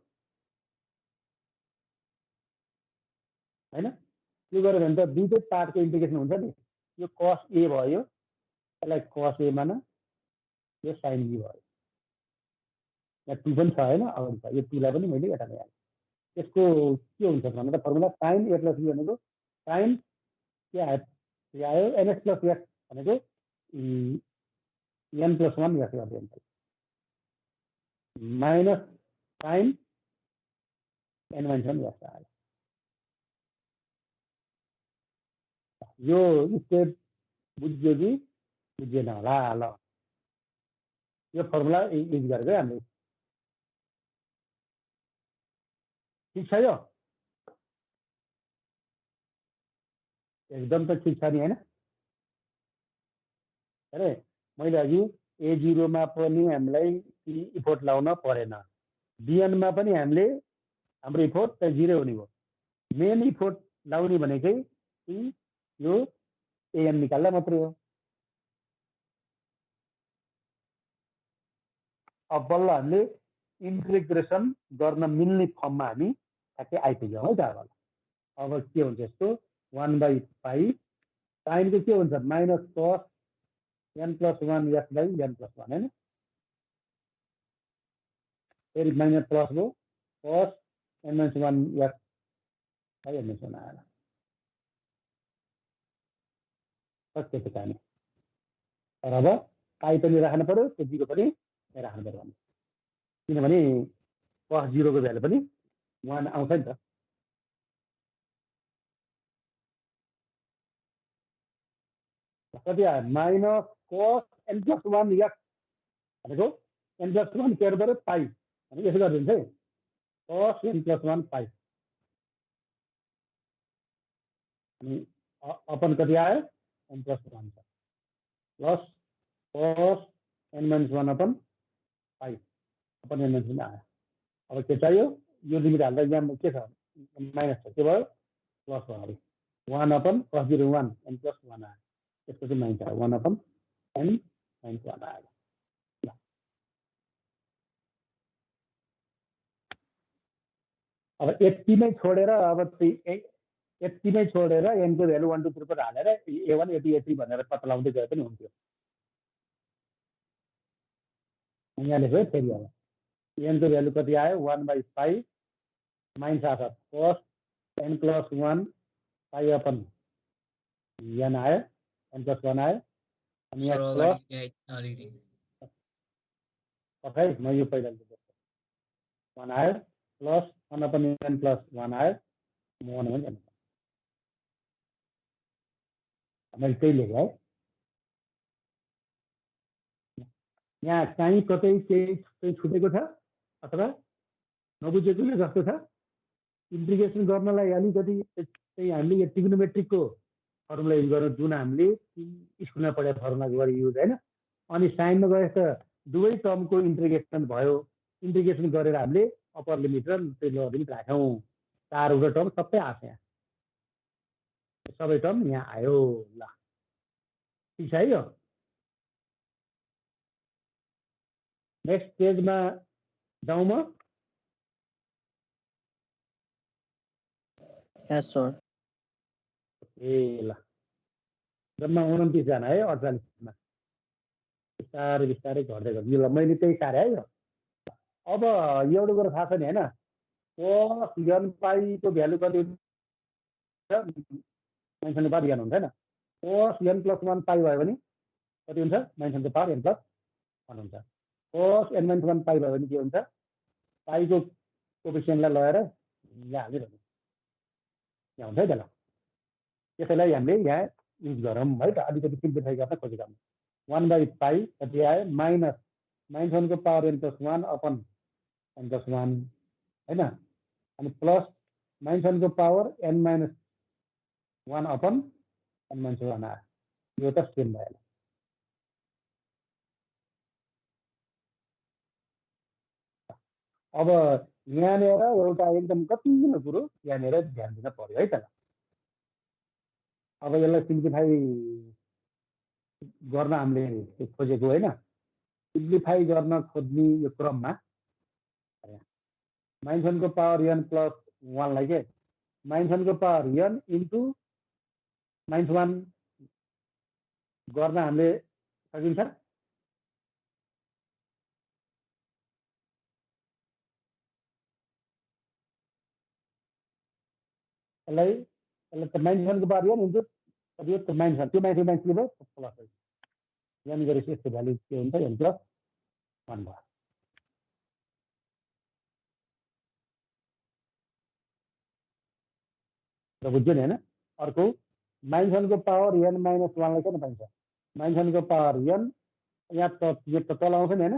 हैन यो गरे भने त दुईटै पार्टको इन्टिग्रेसन हुन्छ नि यो cos a भयो यसलाई cos a मान यो sin b भयो यहाँ 2 पनि छ हैन अगाडि छ यो 2 लाई पनि मैले यता ल्याएँ यसको के हुन्छ भन्दा त formula sin a plus b भनेको sin के आयो ns plus x भनेको n plus 1 x गर्दै हुन्छ minus sin n minus 1 x आयो यो स्टेप बुझ्यो कि बुझेन होला ल यो फर्मुला युज गरेको हामीले ठिक छ यो एकदम त ठिक छ नि हैन अरे मैले अघि A0 मा पनि हामीलाई इफोर्ट लाउन परेन बिएन मा पनि हामीले हाम्रो इफोर्ट त 0 हुने भयो मेन इफोर्ट लाउने भनेकै यो एएन निकाल्दा मात्रै हो अब बल्ल हामीले इन्टिग्रेसन गर्न मिल्ने फर्ममा हामी ठ्याक्कै आइपुग्यौँ है त अब के हुन्छ यस्तो 1/π sin को के हुन्छ minus cos n plus 1 x by n plus 1 हैन फेरि माइनस प्लस हो cos n minus 1 x by n minus 1 आएर सत्य त काने तर अब पाइ पनि राख्नु पर्यो त्यो 0 पनि राख्नु पर्यो किनभने cos 0 को भ्यालु पनि 1 आउँछ नि त कति आयो minus cos n plus 1 x भनेको n plus 1 केयर गरेर पाइ अनि यसो गरिदिन्छ है cos n plus 1 पाइ अनि अपन कति आयो n + 1 छ प्लस cos n - 1 अपन पाइ अपन n - 1 आयो। अब के चाहियो यो लिमिट हाल्दा यहाँ के छ माइनस छ के भयो प्लस भयो अरे 1 अपन cos 0 1 n + 1 आयो त्यसपछि माइनस आयो 1 अपन n - 1 आयो। अब यतिमै छोडेर अब यतिमै छोडेर n को भ्यालु 1 2 3 4 हालेर a1 a2 a3 भनेर पत्ता लगाउँदै गए पनि हुन्थ्यो। यहाँ लेख्यो है फेरि अब n को भ्यालु कति आयो 1/5 माइनस आएको cos n + 1 पाइ अपन n आयो n + 1 आयो अनि यहाँ प्लस खै म यो पहिला लेख्छु 1 आयो प्लस 1 अपन n + 1 आयो म 1 भने मैले त्यही लेखेँ है। यहाँ कहीँ कतै केही छुटेको छ अथवा नबुझेको जस्तो छ इन्टिग्रेसन गर्नलाई अलिकति चाहिँ हामीले यो ट्रिग्नोमेट्रिकको फर्मुला युज गर्नु जुन हामीले स्कुलमा पढेको फर्मुला गरी युज होइन अनि साइनमा गए त दुवै टर्मको इन्टिग्रेसन भयो इन्टिग्रेसन गरेर हामीले अप्पर लिमिट र लोअर लिमिट राख्यौँ 4वटा टर्म सबै आयो यहाँ सबै टर्म यहाँ आयो ल ठिक छ है यो नेक्स्ट पेजमा जाउँ म यस सर ए ल जम्मा 29 जना है 48 मा बिस्तारै बिस्तारै घट्दै गर्छ ल मैले त्यही सारे है यो अब एउटा कुरा थाहा छ नि हैन cos n पाइ को भ्यालु कति हुन्छ माइनस पावर n हुन्छ हैन cos n + 1 पाइ भयो भने कति हुन्छ माइनस पावर n + 1 हुन्छ cos n - 1 पाइ भयो भने के हुन्छ पाइको कोएफिसिएन्टलाई लगेर यहाँ हालिदिनु यहाँ हुन्छ है त ल त्यसैलाई हामीले यहाँ युज गरौँ है त अलिकति सिम्प्लिफाई गर्न खोजेका 1/5 कति आयो माइनस -1 को पावर n + 1 अपन n + 1 हैन अनि प्लस -1 को पावर n - 1 अपन n - 1 आयो यो त सेम भयो अब यहाँनिर एउटा एकदम कतिनो कुरो यहाँनिर ध्यान दिन पर्यो है त अब यसलाई सिम्प्लिफाई गर्न हामीले खोजेको होइन सिम्प्लिफाई गर्न खोज्ने यो क्रममा -1 को पावर n + 1 लाई के -1 को पावर n इन्टु -1 गर्न हामीले सकिन्छ यसलाई त -1 को पावर n इन्टु कति हो -1 त्यो माथि के भयो प्लस n गरेपछि यसको भ्यालु के हुन्छ n + 1 भयो र बुझ्यो नि होइन अर्को -1 को पावर n - 1 लाई किन पाइन्छ -1 को पावर n यहाँ त यो त तल आउँछ नि होइन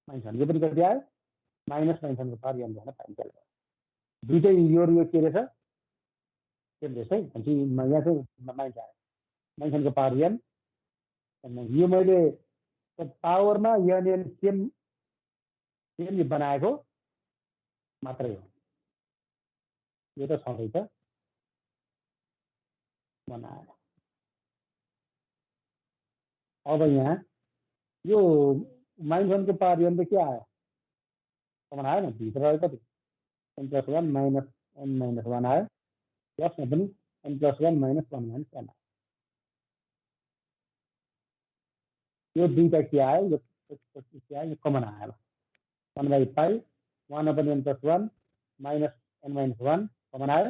-1 यो पनि कति आयो -1 को पावर n भनेर पाइन्छ दुईटै यो के रहेछ सेम रहेछ है भनेपछि यहाँ चाहिँ माइनस आयो -1 को पावर n यो मैले पावरमा n सेम सेम बनाएको मात्रै हो यो त छँदै छ बनाएर अब यहाँ यो -1 को पावर n त के आयो कमन आयो न भित्र कति n + 1 माइनस n - 1 आयो प्लसमा पनि n + 1 माइनस 1 - n आयो यो दुईटा के आयो यो के आयो यो कमन आयो 1/5 1 upon n + 1 minus n - 1 common आयो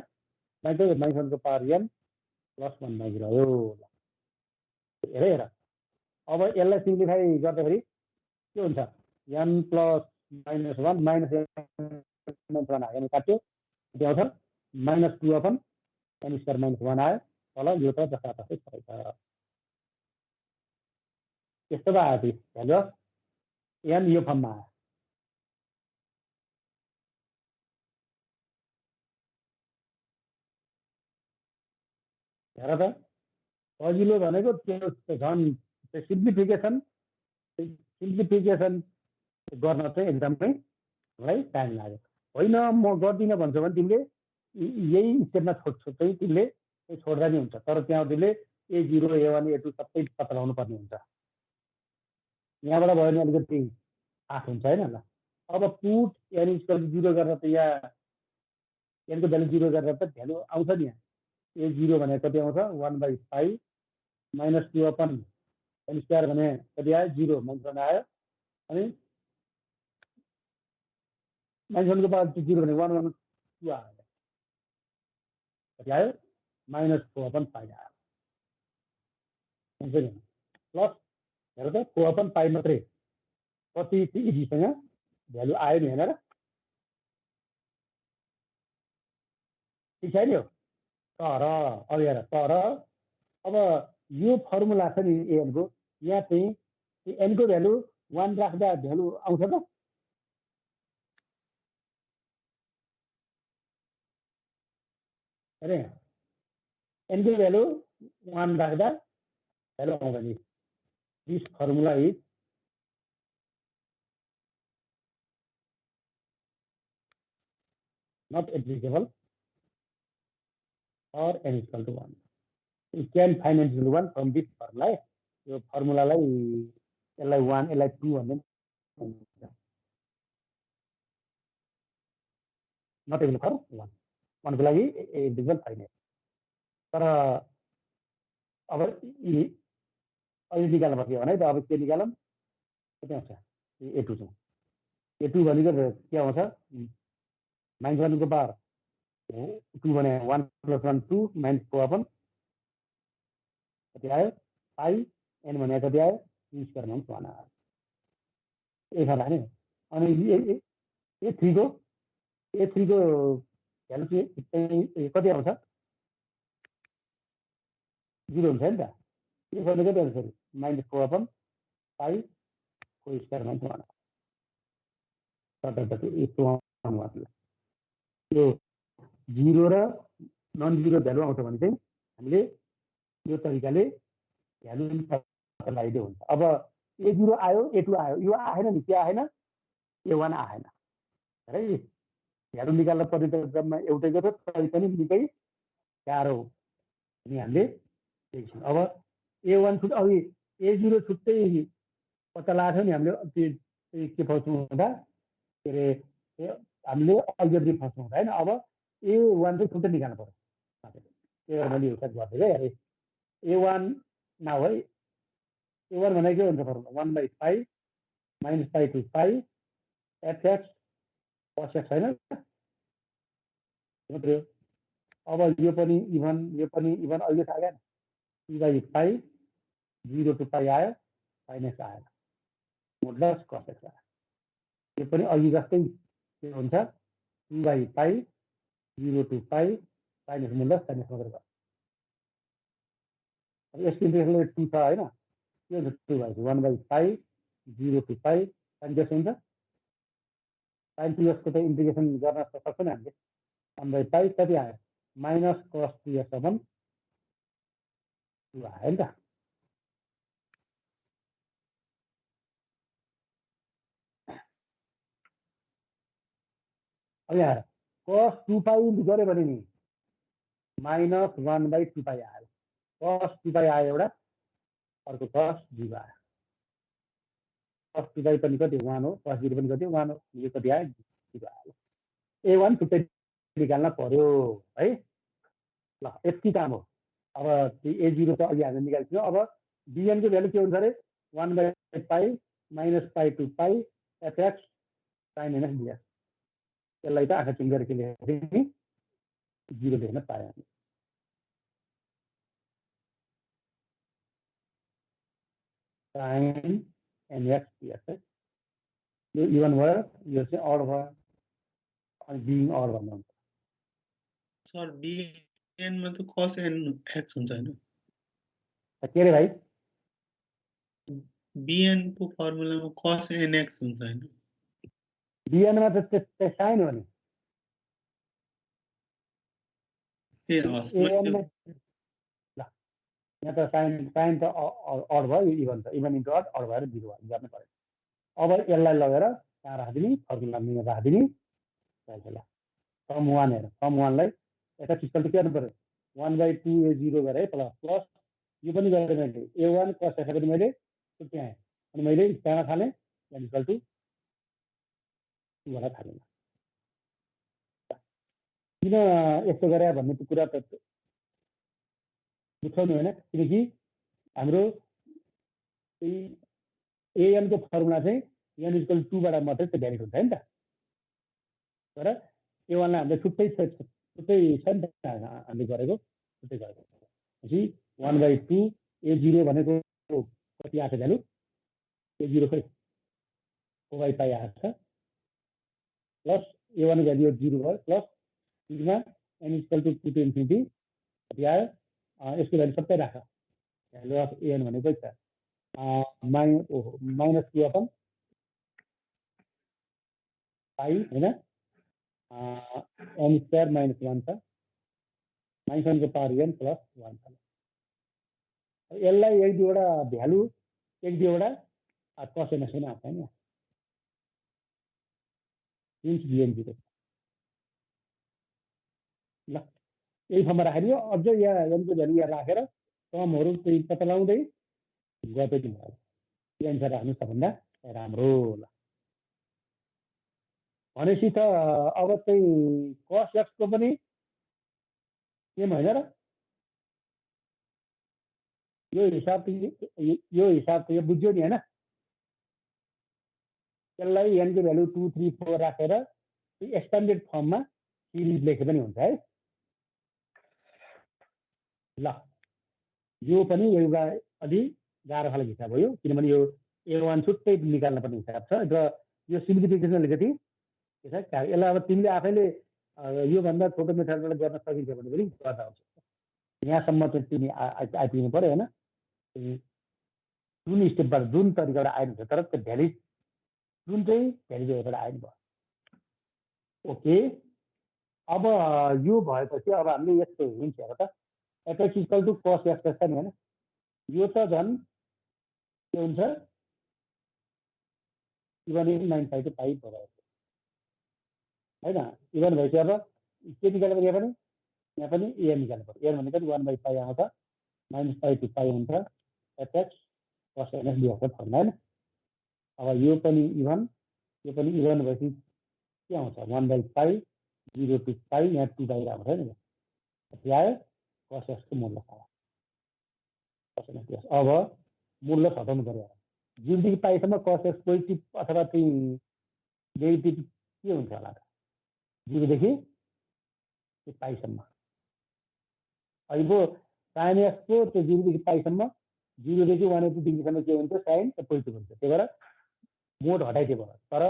-1 को पावर n प्लस 1 बाँकी रह्यो हेर हेर अब यसलाई सिम्प्लिफाई गर्दाखेरि के हुन्छ n + -1 माइनस n - 1 आयो काट्यो त्यो आउँछ -2 अपन n² - 1 आयो तल यो त जस्तातस्तै छ यस्तो पो आयो फेरि भ्यालु अफ n यो फर्ममा आयो हेर त सजिलो भनेको त्यो झन् सिम्प्लिफिकेसन गर्न चाहिँ एकदमै मलाई टाइम लाग्यो। होइन म गर्दिनँ भन्छ भने तिमीले यही स्टेपमा छोड्छौ चाहिँ तिमीले छोड्दा नि हुन्छ, तर त्यहाँ तिमीले A0 A1 A2 सबै पत्ता लगाउनु पर्ने हुन्छ। यहाँबाट भयो भने अलिकति आठ हुन्छ होइन। ल अब पुट n इक्वल 0 गरेर त यहाँ n को भ्यालु 0 गरेर त भ्यालु आउँछ नि। यहाँ A0 भनेको कति आउँछ 1/5 - 2 अपन n स्क्वायर भने कति आयो 0 -1 आयो, अनि -1 को पावर 0 भने 1 1 2 आयो, कति आयो -4/5 आयो। हुन्छ नि प्लस हेर त 4/5 मात्रै कति इजीसँग भ्यालु आयो नि हेरेर, ठिक छैन यो। तर अब हेर, तर अब यो फर्मुला छ नि एन को, यहाँ चाहिँ एन को भ्यालु 1 राख्दा भ्यालु आउँछ त? अरे एन को भ्यालु 1 राख्दा भ्यालु आउँछ नि। This formula is not applicable for n equal to 1. You can find n equal to 1 from this formula. यो फर्मुलालाई यसलाई 1 यसलाई 2 भन्ने not applicable for 1. 1 को लागि इन्टिग्रल छैन। तर अब अहिले निकाल्नु पर्छ भने त अब के निकालौँ, कति आउँछ A2 चाहिँ A2 भनेको के आउँछ -1 को पावर 2 भने 1 + 1 2 -4 कति आयो पाई n भने कति आयो 2 स्क्वायर -1 आयो। ए खाना नि। अनि A3 को भ्यालु चाहिँ कति आउँछ 0 हुन्छ नि त। यो भने कति आउँछ -4/π को स्क्वायर -1 आयो। यो 0 र नन 0 भ्यालु आउँछ भने चाहिँ हामीले यो तरिकाले भ्यालु लगाइदियो हुन्छ। अब A0 आयो A2 आयो, यो आएन नि, के आएन A1 आएन है। भ्यालु निकाल्न पर्ने त जम्मा एउटैको छ, तै पनि निकै गाह्रो अनि हामीले देख्छौँ। अब A1 छुट अघि A0 छुट्टै पत्ता लगाएको थियो नि हामीले, के पाउँछौँ भन्दा के अरे हामीले अल्जेब्रिक फर्स्टमा हुँदैन। अब A1 चाहिँ छुट्टै निकाल्नु पर्यो। त्यही भएर मैले यो सर्च गर्दै गएँ। A1 नाउ है, A1 भनेको के हुन्छ formula 1/5 - π to π fx cos x हैन मात्रै हो। अब यो पनि इभन, यो पनि इभन, अहिले आयो 2/π 0 to π आयो, माइनस आयो मोडलस cos x आयो। यो पनि अघि जस्तै के हुन्छ 2/π 0 to π minus modulus sin x मात्रै भयो। अब यसको इन्टिग्रेसन 2 छ हैन, के हुन्छ 2/1/π 0 to π sin x हुन्छ। sin 2x को त इन्टिग्रेसन गर्न सक्छ नि हामीले। 1/π कति आयो -cos 2x अपन 2 आयो नि त। अब यहाँ cos 2π गऱ्यो भने नि -1/2π आयो। cos 2π आयो एउटा, अर्को cos 0 आयो। cos 2π पनि कति 1 हो, cos 0 पनि कति 1 हो, यो कति आयो 0 आयो। A1 छुट्टै निकाल्न पर्यो है। ल यति काम हो। अब A0 त अघि हामीले निकाल्छौँ। अब bn को भ्यालु के हुन्छ अरे 1/π - π to π fx sin nx dx। यसलाई त आँखा चिम गरेर के लेखेको थिएँ नि 0 लेख्न पाएँ हामी। sin nx dx है। यो इभन भयो, यो चाहिँ अड भयो, अनि बिइङ अड भन्नुहुन्छ। सर bn मा त cos nx हुन्छ हैन? के अरे भाइ bn को फर्मुलामा cos nx हुन्छ हैन? bn मा त साइन हो नि। ए हस्, मैले- यहाँ त साइन त अड भयो, यो इभन छ, इभन इन्टु अड भएर 0 भयो, गर्नु पर्यो। अब यसलाई लगेर कहाँ राखिदिने, फर्मुलामा राखिदिने। फर्म 1 हेर, फर्म 1 लाई यता इक्वल टु के गर्नु पर्यो, 1/2 A0 गरेँ प्लस प्लस यो पनि गरेँ मैले, A1 cos यसलाई पनि मैले छुट्याएँ, अनि मैले कहाँ थालेँ, n इक्वल टु 2 बाट थालेँ। किन यस्तो गरे भन्ने कुरा त बुझ्नु होइन, किनकि हाम्रो an को फर्मुला चाहिँ n इक्वल 2 बाट मात्रै त्यो भ्यालिड हुन्छ नि त। तर A1 लाई हामीले छुट्टै छ नि त, हामीले गरेको छुट्टै गरेको। पछि 1/2 A0 भनेको कति आएको भ्यालु, A0 खै 4/π आएको छ, प्लस A1 भ्यालु 0 भयो, plus sigma n equal to 2 to infinity कति आयो, यसको भ्यालु सबै राख, भ्यालु अफ an भनेको छ -2 अपन पाइ होइन, n स्क्वायर -1 छ, -1 को पावर n प्लस 1 छ। यसलाई एक दुईवटा भ्यालु एक दुईवटा कस एनएस पनि आउँछ नि, प्रिन्स बिएनजीको ल यही फर्ममा राखिदियो। अझ यहाँ एनको भ्यालु यहाँ राखेर टर्महरू चाहिँ पत्ता लगाउँदै गए पनि भयो, यो एन्सर राख्नु सबभन्दा राम्रो। ल भनेपछि त अब चाहिँ कस एक्सको पनि सेम होइन र, यो हिसाब त यो बुझ्यो नि होइन। यसलाई एनको भ्यालु 2, 3, 4 राखेर एक्सपेन्डेड फर्ममा सिरिज लेखे पनि हुन्छ है। ल यो पनि एउटा अलि गाह्रो खालको हिसाब हो यो, किनभने यो A1 छुट्टै निकाल्न पर्ने हिसाब छ र यो सिम्प्लिफिकेसन अलिकति यसलाई अब तिमीले आफैले योभन्दा छोटो मेथडबाट गर्न सकिन्छ भने पनि गर्दा हुन्छ। यहाँसम्म चाहिँ तिमी आइपुग्नु पर्यो होइन, जुन स्टेपबाट जुन तरिकाबाट आइन्छ, तर त्यो भ्यालिड जुन चाहिँ भ्यालिडबाट आइनु भयो। ओके, अब यो भएपछि अब हामीले यस्तो हुन्छ हेर त, f equal to cos x छ नि होइन, यो त झन् के हुन्छ, इभन इन 9π to π भयो होइन। इभन भएपछि अब के निकाल्नु पर्यो, यहाँ पनि एन निकाल्नु पर्यो। एन भनेको 1/π आउँछ, -π to π हुन्छ, एफएक्स कस एनएस डिवाइडेड फर्मुला होइन। अब यो पनि इभन भएपछि के आउँछ, 1/π 0 to π, यहाँ 2 बाहिर आउँछ नि, कति आयो, कस एक्सको मूल्य आयो, कस एनएस। अब मूल्य हटाउनु पर्यो, 0 देखि पाइसम्म कस एक्स पोजिटिभ अथवा चाहिँ नेगेटिभ के हुन्छ होला त, 0 देखि पाइसम्म। अहिले साइन एक्सको त्यो 0 देखि पाइसम्म, 0 देखि 180 डिग्रीसम्म के हुन्छ, साइन पोजिटिभ हुन्छ, त्यही भएर मोड हटाइदियो भयो। तर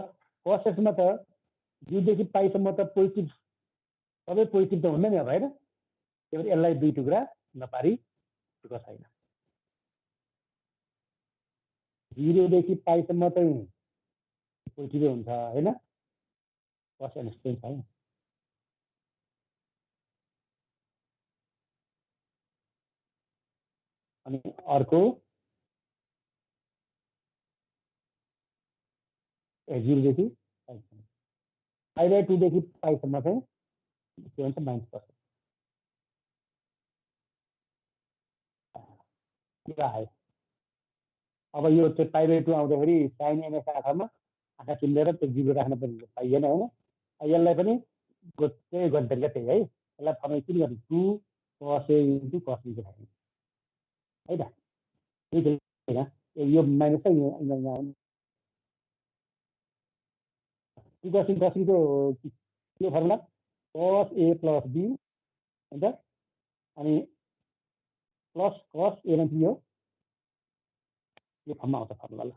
कस एक्समा त 0 देखि पाइसम्म त पोजिटिभ, सबै पोजिटिभ त हुन्न नि अब होइन, त्यही भएर यसलाई दुई टुक्रा नपारी टुक्रा छैन, 0 देखि पाइसम्म चाहिँ पोजिटिभै हुन्छ होइन, कस एनएस चाहिँ छैन। अनि अर्को 0 देखि π/2 देखि पाइसम्म चाहिँ के हुन्छ, -% कुरा आयो। अब यो चाहिँ π/2 आउँदाखेरि साइन एनएस आँखामा आँखा चिम्लेर त्यो 0 राख्न पाइएन होइन। यसलाई पनि त्यही गर्ने तरिका त्यही है, यसलाई फर्म किन गर्नु, 2 cos A into cos B राख्ने है त, त्यही होइन। यो माइनस छ, यहाँ 2 cos B को के formula, cos A plus B हुन्छ, अनि प्लस cos A मा के हो, यो फर्ममा आउँछ फर्मुला। ल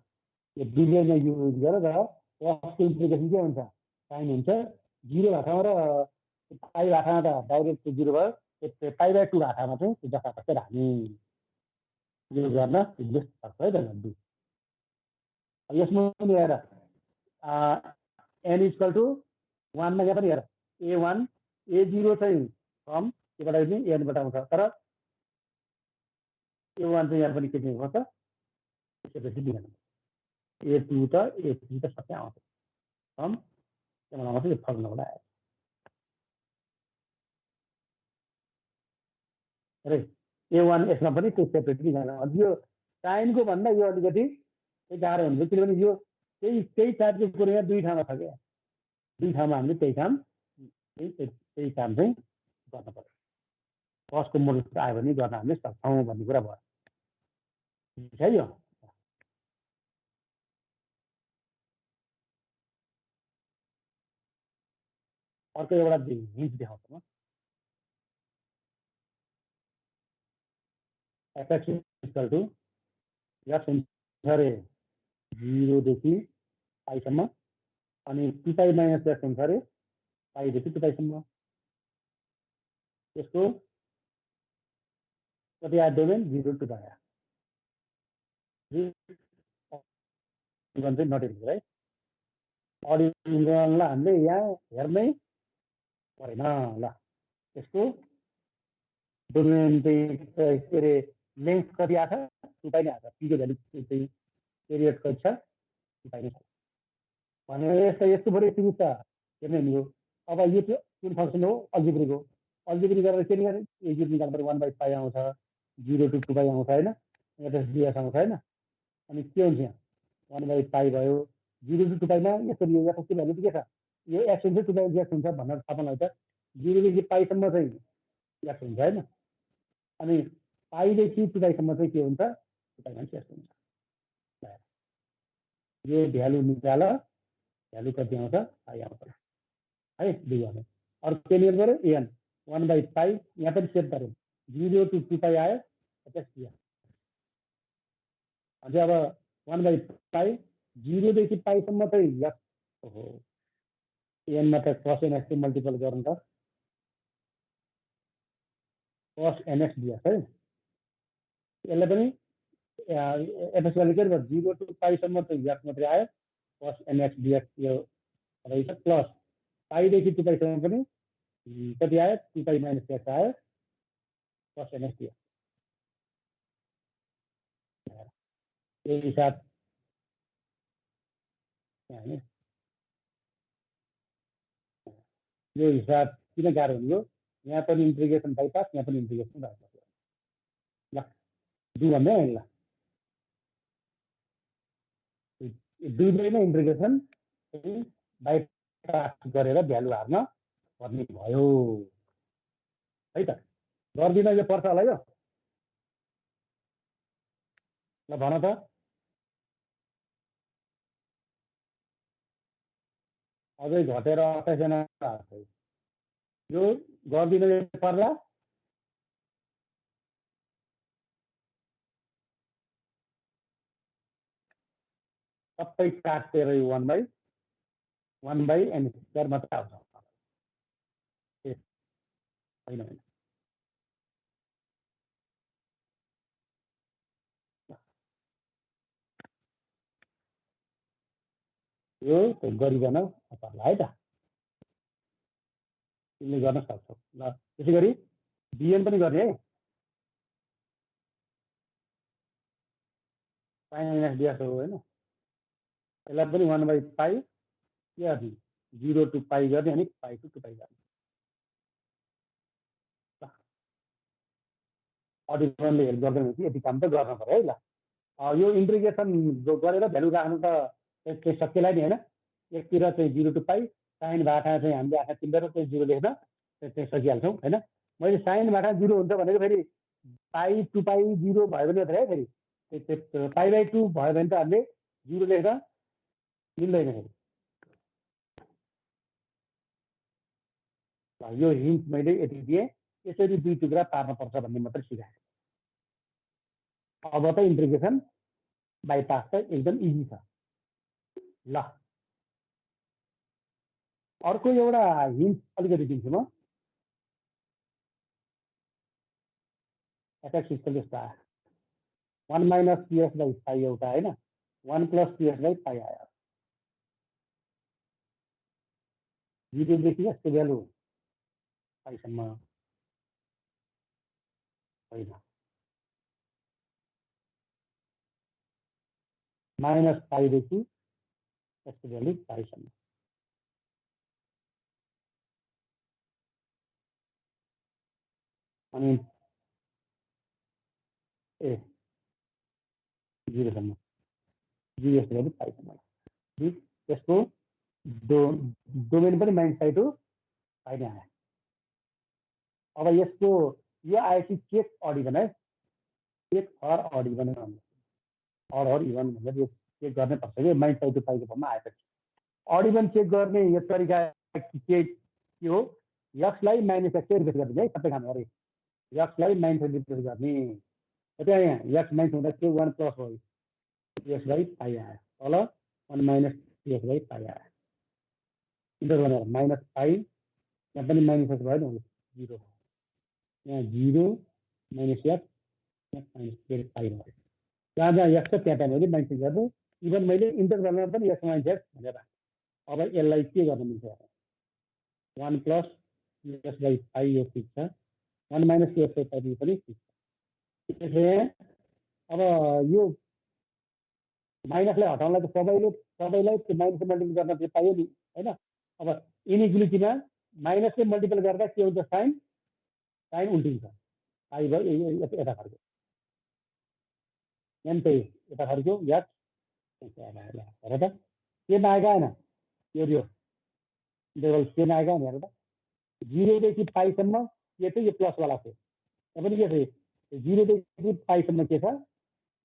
यो दुईजना युज गरेर cos को इम्प्लिकेसन के हुन्छ, साइन हुन्छ, 0 भाषामा र पाइ भाषामा त डाइरेक्ट 0 भयो, π/2 भाषामा चाहिँ त्यो जस्ता जस्तै राख्ने, यो गर्न इन्भेस्ट सक्छ है त। अब यसमा पनि हेर n इक्वल टु 1 मा यहाँ पनि हेर A1 A0 चाहिँ फ्रम केबाट एनबाट आउँछ, तर A1 चाहिँ यहाँ पनि के चाहिँ गर्छ त्यसपछि दिनु A2 त A3 त सबै आउँछ सम त्यसमा मात्रै यो फर्मुलाबाट आयो है A1 यसमा पनि त्यो सेपरेटली जान्छ अब यो साइनको भन्दा यो अलिकति गाह्रो हुन्छ किनभने यो त्यही टाइपको कुरो यहाँ दुई ठाउँमा छ क्या दुई ठाउँमा हामीले त्यही काम चाहिँ गर्न पर्छ कस्टको मोडल आयो भने गर्न हामीले सक्छौँ भन्ने कुरा भयो ठिक छ यो अर्को एउटा हिन्ट देखाउँछु म एफएक्स इक्वल टु एक्स हुन्छ अरे 0 देखि पाइसम्म अनि 2 माइनस एक्स हुन्छ अरे पाइदेखि 2 पाइसम्म यसको कति आयो डोमेन 0 टु पाइ चाहिँ नटेरिङ है अडियन्सलाई हामीले यहाँ हेर्नै परेन ल यसको डोमेन चाहिँ के अरे लेन्थ कति आएको छ 2 पाइ नै आएको छ पीको भ्यालु चाहिँ पिरियड कति छ 2 पाइ नै छ भनेर यस्तो बरु यति छ हेर्ने नि अब यो कुन फङ्सन हो अल्जेब्रिक हो अल्जेब्रिक गरेर के गर्ने एजिट निकाल्नु पर्यो 1/पाइ आउँछ 0 टु 2 पाइ आउँछ होइन एफएसडिएस आउँछ होइन अनि के हुन्छ यहाँ 1/पाइ भयो 0 टु 2 पाइमा यसरी यो एफएसको भ्यालु के छ यो एक्स हुन्छ 2 पाइ एक्स हुन्छ भनेर थाहा पाउनु त 0 देखि पाइसम्म चाहिँ एक्स हुन्छ होइन अनि पाइदेखि 2 पाइसम्म चाहिँ के हुन्छ 2 पाइमा चाहिँ एक्स हुन्छ यो भ्यालु निकाल भ्यालु कति आउँछ पाइ आउँछ है दुई भने अर्को के लिएर गऱ्यो एन 1/पाइ यहाँ पनि सेट गऱ्यो 0 टु 2 पाइ आयो अझै अब 1/पाइ 0 देखि पाइसम्म चाहिँ एक्स ओहो एनमा त कस एनएक्स चाहिँ मल्टिपल गर्नु त कस एनएक्स डिएक्स है यसलाई पनि एफएस भ्यालु के भयो 0 टु पाइसम्म चाहिँ एक्स मात्रै आयो कस एनएक्स डिएक्स यो रहेछ प्लस पाइदेखि 2 पाइसम्म पनि कति आयो 2 पाइ माइनस एक्स आयो कस एनएक्स डिएक्स यो हिसाब यो हिसाब किन गाह्रो हुने यहाँ पनि इन्टिग्रेसन बाइपास यहाँ पनि इन्टिग्रेसन बाइपास ल दुई भन्दै ल दुईवटैमा इन्टिग्रेसन बाइपास गरेर भ्यालु हार्न पर्ने भयो है त गर्दिन यो पर्छ होला यो ल भन त अझै घटेर 28 जना यो गर्दिन यो पर्ला सबै काटेर यो 1/1 एन स्क्वायर मात्रै आउँछ होइन होइन यो गरिकन पर्ला है त तिमीले गर्न सक्छौ ल त्यसै गरी बिएन पनि गर्ने है पाइ माइनस डिएक्स हो होइन यसलाई पनि 1/पाइ के गर्ने 0 टु पाइ गर्ने अनि पाइ टु 2 पाइ गर्ने अडिटरले हेल्प गर्दैन कि यति काम त गर्न पर्यो है ल यो इन्टिग्रेसन गरेर भ्यालु राख्नु त सकिएला नि होइन एकतिर चाहिँ 0 टु पाइ साइन भाटा चाहिँ हामीले आँखा चिन्डेर चाहिँ 0 लेख्न चाहिँ सकिहाल्छौँ होइन मैले साइन भाटा 0 हुन्छ भनेको फेरि पाइ 2 पाइ 0 भयो भने है फेरि पाइ/2 भयो भने त हामीले 0 लेख्न मिल्दैन फेरि यो हिन्ट मैले यति दिएँ यसरी दुई टुक्रा पार्नुपर्छ भन्ने मात्रै सिकाएँ अब त इन्टिग्रेसन बाइपास त एकदम इजी छ ल अर्को एउटा हिन्ट अलिकति दिन्छु म एफएक्स इक्वल यस्तो आयो 1 माइनस PS/पाइ एउटा होइन 1 प्लस PS/पाइ आयो 0 देखि यसको भ्यालु पाइसम्म होइन माइनस पाईदेखि यसको भ्यालु पाईसम्म। अनि ए 0 सम्म 0 यसको भ्यालु पाईसम्म। यसको डोमेन पनि माइनस पाई टु पाई नै आयो। अब यसको यो आयो कि चेक अड इभन है, check for odd even odd or even भनेर यो चेक गर्नै पर्छ कि माइनस पाई टु पाईको फर्ममा आएपछि। अड इभन चेक गर्ने यो तरिका के हो, एक्सलाई माइनस एक्सले रिप्लेस गर्ने है सबै काम गरे। एक्सलाई माइनस रिप्लेस गर्ने, त्यहाँ यहाँ एक्स माइनस हुँदा के 1 प्लस हो एक्स बाई पाई आयो, तल 1 माइनस एक्स बाई पाई आयो। इन्टर गरेर माइनस पाई, यहाँ पनि माइनस एक्स भयो नि 0 हो, यहाँ 0 माइनस एक्स माइनस पाई भयो। जहाँ जहाँ एक्स छ त्यहाँ त्यहाँ मैले माइनस गर्छु। इभन मैले इन्टर गर्न पनि एक्स माइनस एक्स भनेर। अब यसलाई के गर्न मिल्छ, 1 प्लस एक्स बाई पाई यो ठिक छ, 1 माइनस एक्स बाई पाई पनि ठिक छ। त्यसले अब यो माइनसलाई हटाउनलाई त सबैलाई त्यो माइनस मल्टिपल गर्न चाहिँ पाइयो नि होइन। अब इनिक्वालिटीमा माइनसले मल्टिपल गर्दा के हुन्छ, साइन साइन उल्टिन्छ, पाई भयो यता फर्क्यो, यहाँ त्यही यता फर्क्यो याद हेर त केमा आएको आएन, यो इन्टरभल केमा आएको आएन हेर त। 0 देखि पाईसम्म के छ, यो प्लसवाला छ, यहाँ पनि के छ 0 देखि पाईसम्म के छ,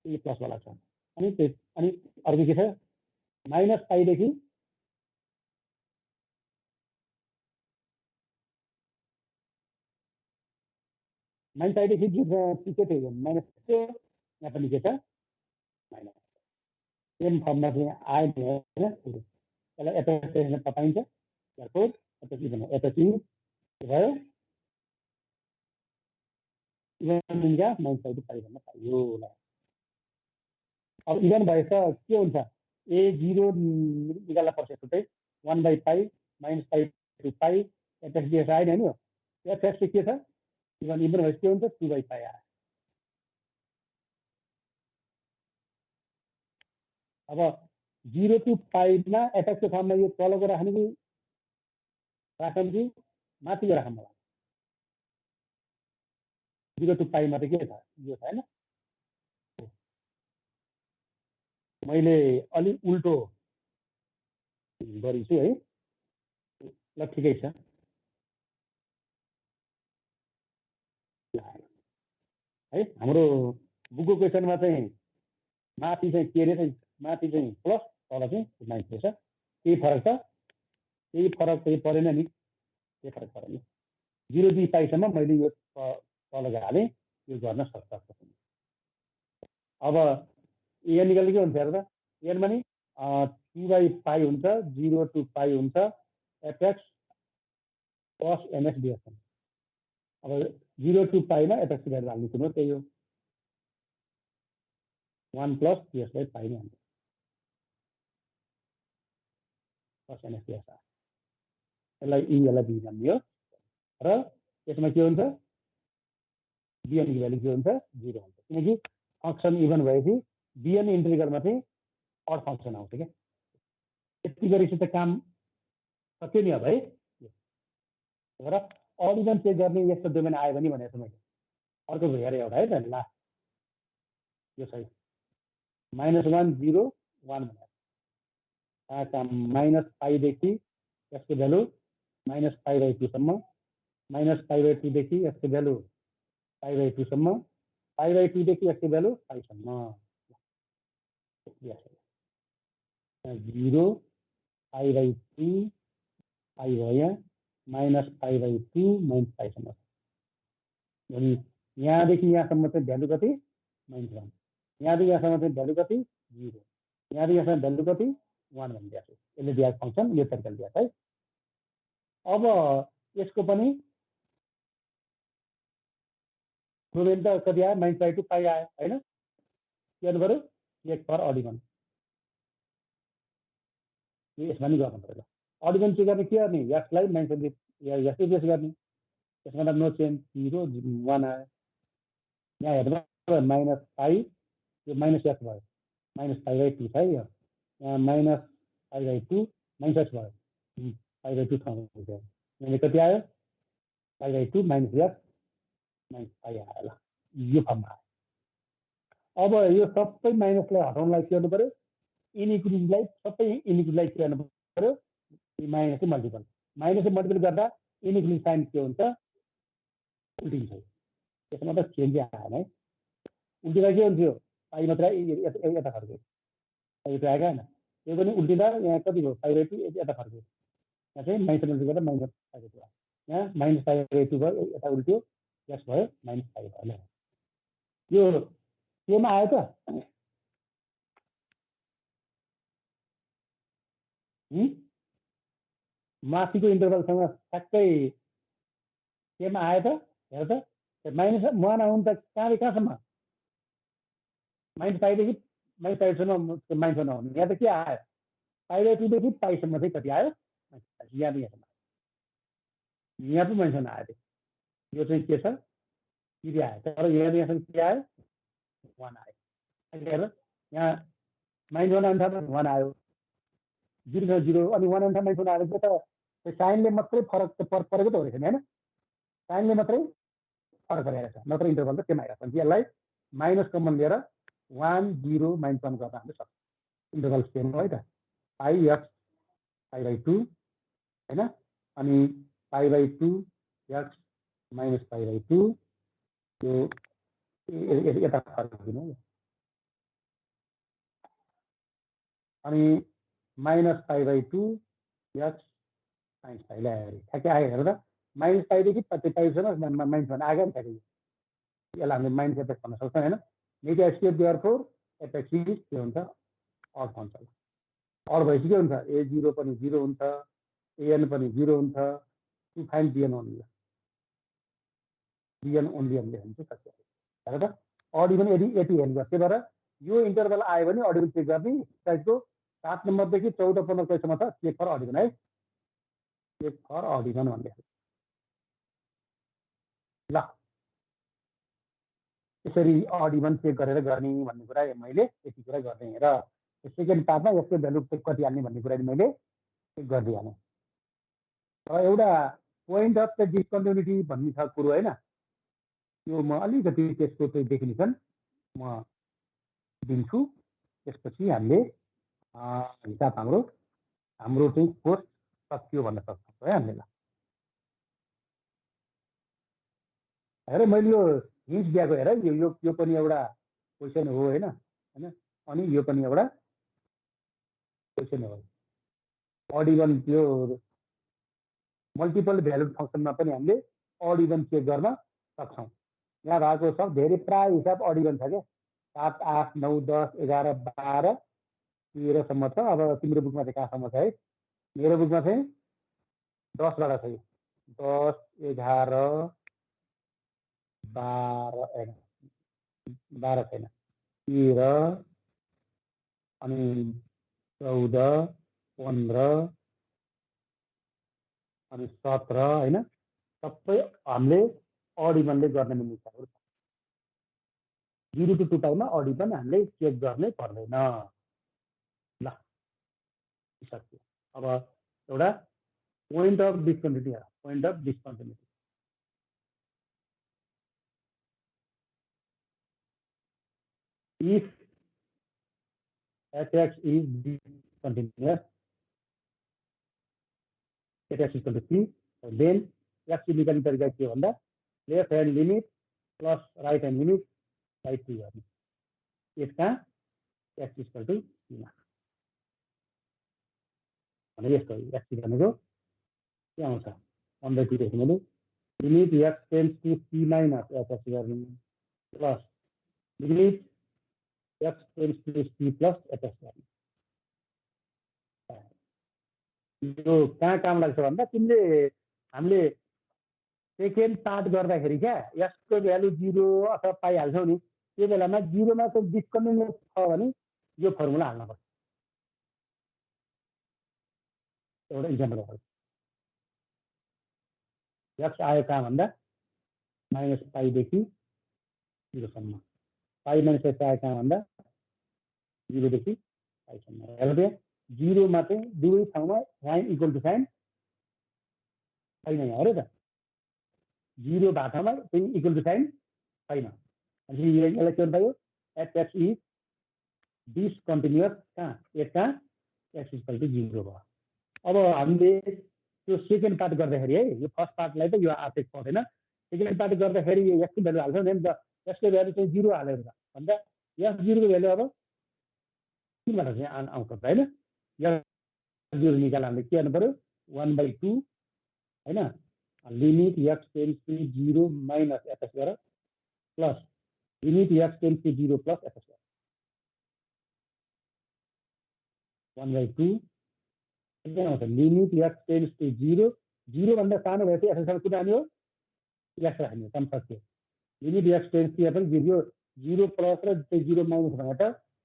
यो प्लसवाला छ। अनि अर्को के छ, माइनस पाईदेखि माइनस पाईदेखि के थियो माइनस, यहाँ पनि के छ माइनस। सेम फर्ममा चाहिँ आयो नि होइन, यसलाई एप्रोक्सिमेसन पाइन्छ, भयो इभन माइनस पाई टु पाई भन्न पाइयो। अब इभन भएछ के हुन्छ, A0 निकाल्न पर्छ छुट्टै, 1 by pi minus pi to pie FX dx आयो नि होइन। एफएक्स के छ, इभन भएपछि के हुन्छ 2 बाई पाई आयो। अब 0 टु पाईमा एफएक्सको फर्ममा यो तलको राख्ने कि राखौँ कि माथिको राखौँ मलाई। 0 टु पाईमा त के छ, यो छ होइन। मैले अलि उल्टो गरेछु है, ल ठिकै छ। है हाम्रो बुकको क्वेसनमा चाहिँ माथि चाहिँ के अरे, माथि चाहिँ प्लस तल चाहिँ माइनस रहेछ। केही फरक छ, केही फरक चाहिँ परेन नि, केही फरक परेन। 0 देखि पाईसम्म मैले यो तल हालेँ, यो गर्न सक्छ। अब एन निकाल्ने के हुन्छ हेर त, एनमा नि 2 बाई पाई हुन्छ, 0 टु पाई हुन्छ, एफएक्स कस एमएक्स डिएक्स। अब 0 टु पाईमा एफएक्स भ्यालु हाल्ने कुरो त्यही हो, 1 प्लस डिएक्स बाई पाई नै हुन्छ, कस एमएक्स डिएक्स। यसलाई ई यसलाई बी मानियो र यसमा के हुन्छ, बिएनको भ्यालु के हुन्छ 0 हुन्छ, किनकि फङ्सन इभन भएपछि बिएन इन्टिग्रलमा चाहिँ अड फङ्सन आउँछ क्या। यति गरेपछि त काम सक्यो नि अब है। र अड इभन चेक गर्ने यस्तो डोमेन आयो भने भनेको मैले अर्को हेरेँ एउटा है त, लास्ट यो सही -1 0 1 भनेर माइनस पाईदेखि यसको भ्यालु माइनस पाई बाई 2 सम्म, माइनस पाई बाई 2 देखि यसको भ्यालु पाई बाई 2 सम्म, पाई बाई 2 देखि यसको भ्यालु पाई सम्म। 0 पाई बाई 2 पाई भयो यहाँ, माइनस पाई बाई 2 माइनस पाईसम्म। अनि यहाँदेखि यहाँसम्म चाहिँ भ्यालु कति -1, यहाँदेखि यहाँसम्म चाहिँ भ्यालु कति 0, यहाँदेखि यहाँसम्म भ्यालु कति 1 भनिदिएको छु। यसले दिएको फङ्सन यो तरिकाले दिएको है। अब यसको पनि डोमेन त कति आयो, माइनस पाई टु पाई आयो होइन। के गर्नु पऱ्यो, चेक फर अड इभन, यसमा नि गर्नु पऱ्यो। अड इभन चेक गर्ने के गर्ने, यसलाई माइनस यसै बेस गर्ने, यसमा त नो चेन्ज 0 1 आयो। यहाँ हेर्नु माइनस पाई, यो माइनस एक्स भयो, -π/2 छ है यो यहाँ -π/2 -x भयो π/2 ठाउँमा हुन्छ यहाँ कति आयो π/2 - x - π आयो ल यो फर्ममा आयो अब यो सबै माइनसलाई हटाउनलाई के गर्नु पर्यो इनइक्वालिटीलाई सबै इनइक्वालिटीलाई के गर्नु पर्यो माइनसले मल्टिपल गर्दा इनइक्वालिटी साइन के हुन्छ उल्टिन्छ त्यसमा त चेन्ज आएन है उल्टिँदा के हुन्थ्यो पाइ मात्र यता फर्क्यो पाइ आएको होइन यो पनि उल्टिँदा यहाँ कति भयो π/2 यता फर्क्यो यहाँ चाहिँ माइनस मल्टिपल गर्दा -π/2 आयो यहाँ -π/2 भयो यता उल्ट्यो प्लस भयो -π भयो यो केमा आयो त माथिको इन्टरभलसँग ठ्याक्कै केमा आयो त हेर त -1 आउनु त कहाँदेखि कहाँसम्म -πदेखि -πसम्म -1 आउनु यहाँ त के आयो π/2 देखि πसम्म चाहिँ कति आयो यहाँ यहाँसम्म यहाँ पनि -1 आयो यो चाहिँ के छ किरी आयो तर यहाँसम्म के आयो 1 आयो हेर यहाँ -1 आउनु थाल्यो 1 आयो 0 0 अनि 1 आउनु थाल्यो -1 आयो त साइनले मात्रै फरक परेको त हो रहेछ हैन साइनले मात्रै फरक परेको छ नत्र इन्टरभल त केमा आइरहेको छ यसलाई माइनस कमन लिएर 1 0 -1 गर्न हामीले सक्छौँ इन्टरभल सेम हो है त πx π/2 हैन अनि π/2 x -π/2 यो यता फर्किनु अनि -π/2 x -π ल्याएर ठ्याक्कै आयो हेर त -π देखि πसम्म -1 आयो नि ठ्याक्कै यसलाई हामीले माइनस एपेक्स भन्न सक्छौँ होइन negative square therefore apex is के हुन्छ अड हुन्छ अड भएपछि के हुन्छ a0 पनि 0 हुन्छ an पनि 0 हुन्छ to find bn only bn only हामीले हुन्छ सक्छ हेर त अड इभन यदि यति हेर्नु त्यही भएर यो इन्टरभल आयो भने अड इभन चेक गर्ने साइडको 7 नम्बरदेखि 14 15 कहिलेसम्म छ चेक फर अड इभन है चेक फर अड इभन भन्ने ल यसरी अड इभन चेक गरेर गर्ने भन्ने कुरा मैले यति कुरा गर्ने र सेकेन्ड पार्टमा यसको भ्यालु कति हाल्ने भन्ने कुरा मैले चेक गरिदिइहालेँ र एउटा पोइन्ट अफ द डिस्कन्टिन्युटी भन्ने छ कुरो होइन यो म अलिकति त्यसको चाहिँ डेफिनिसन म दिन्छु त्यसपछि हामीले हिसाब हाम्रो चाहिँ कोर्स सकियो भन्न सक्छौँ है हामीले हेर मैले यो हिन्ट दिएको हेर यो पनि एउटा क्वेसन हो होइन अनि यो पनि एउटा क्वेसन हो अड इभन त्यो मल्टिपल भ्यालुड फङ्सनमा पनि हामीले अड इभन चेक गर्न सक्छौँ यहाँ भएको छ धेरै प्राय हिसाब अड इभन छ क्या 7 8 9 10 11 12 13सम्म छ अब तिम्रो बुकमा चाहिँ कहाँसम्म छ है मेरो बुकमा चाहिँ 10 बाट छ यो 10 11 12 छैन 13 अनि 14 15 अनि 17 होइन सबै हामीले अड इभनले गर्न मिल्ने कुराहरू 0 to 2 पाइमा अड इभन हामीले चेक गर्नै पर्दैन ल सक्यो अब एउटा point of discontinuity if fx is discontinuous fx is equal to c then x निकाल्ने तरिका के भन्दा left hand limit plus right hand limit by 2 गर्ने यसका x is equal to c मा भने यस्तो x भनेको के आउँछ 1/2 देखि मैले limit x tends to c minus fx गर्ने plus limit x tends to c plus fx गर्ने यो कहाँ काम लाग्छ भन्दा तिमीले हामीले सेकेन्ड पार्ट गर्दाखेरि क्या यसको भ्यालु 0 अथवा पाइहाल्छौ नि त्यो बेलामा 0 मा चाहिँ डिस्कन्टिन्युअस छ भने यो फर्मुला हाल्न पर्छ एउटा इक्जाम्पल हो x आयो कहाँ भन्दा -π देखि 0 सम्म पाइ माइनस x आयो कहाँ भन्दा 0 देखि पाइसम्म हेर्नु त्यहाँ 0 मा चाहिँ दुवै ठाउँमा साइन इक्वल टु साइन छैन यहाँ हेर त 0 भाटामा चाहिँ इक्वल टु साइन छैन अनि यसलाई के भन्नु एट एक्स इज डिसकन्टिन्युअस कहाँ यसका एक्स इक्वल टु 0 भयो अब हामीले त्यो सेकेन्ड पार्ट गर्दाखेरि है यो फर्स्ट पार्टलाई त यो आफै पर्दैन सेकेन्ड पार्ट गर्दाखेरि यो एक्सको भ्यालु हाल्छ नि त यसको भ्यालु चाहिँ 0 हालेर भन्दा यस 0 को भ्यालु अब किनबाट चाहिँ आउँछ त हैन यस 0 निकाल्न हामीले के गर्नु पर्यो 1/2 हैन limit x tends to 0 minus f square plus limit x tends to 0 plus f square 1/2 के आउँछ लिमिट x टेन्ड्स टु 0 0 भन्दा सानो भएपछि f स्क्वायर कुन हाल्ने हो x राख्ने काम सक्यो लिमिट x टेन्ड्स टु पनि 0 प्लस र 0 माइनस भनेर त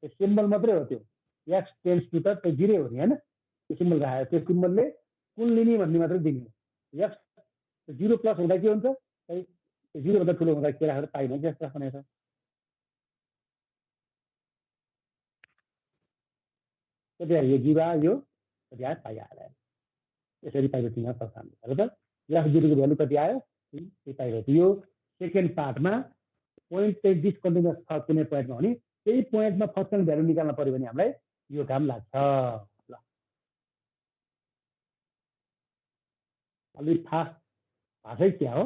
त्यो सिम्बल मात्रै हो त्यो x टेन्ड्स टु त 0 हो नि हैन त्यो सिम्बल राखेको त्यो सिम्बलले कुन लिने भन्ने मात्रै दिने x 0 प्लस हुँदा के हुन्छ 0 भन्दा ठुलो हुँदा के राखेर पाइन्छ जस्तो राख्ने छ कति आयो यो 0 आयो कति आयो पाइ आयो यसरी पाइरो दिन सक्छ हामीले हेर त यहाँ 0 को भ्यालु कति आयो त्यही पाइरो यो सेकेन्ड पार्टमा पोइन्ट चाहिँ डिसकन्टिन्युअस छ कुनै पोइन्टमा भने त्यही पोइन्टमा फंक्सन भ्यालु निकाल्न पर्यो भने हामीलाई यो काम लाग्छ ल अलि फास्ट भाषै क्या हो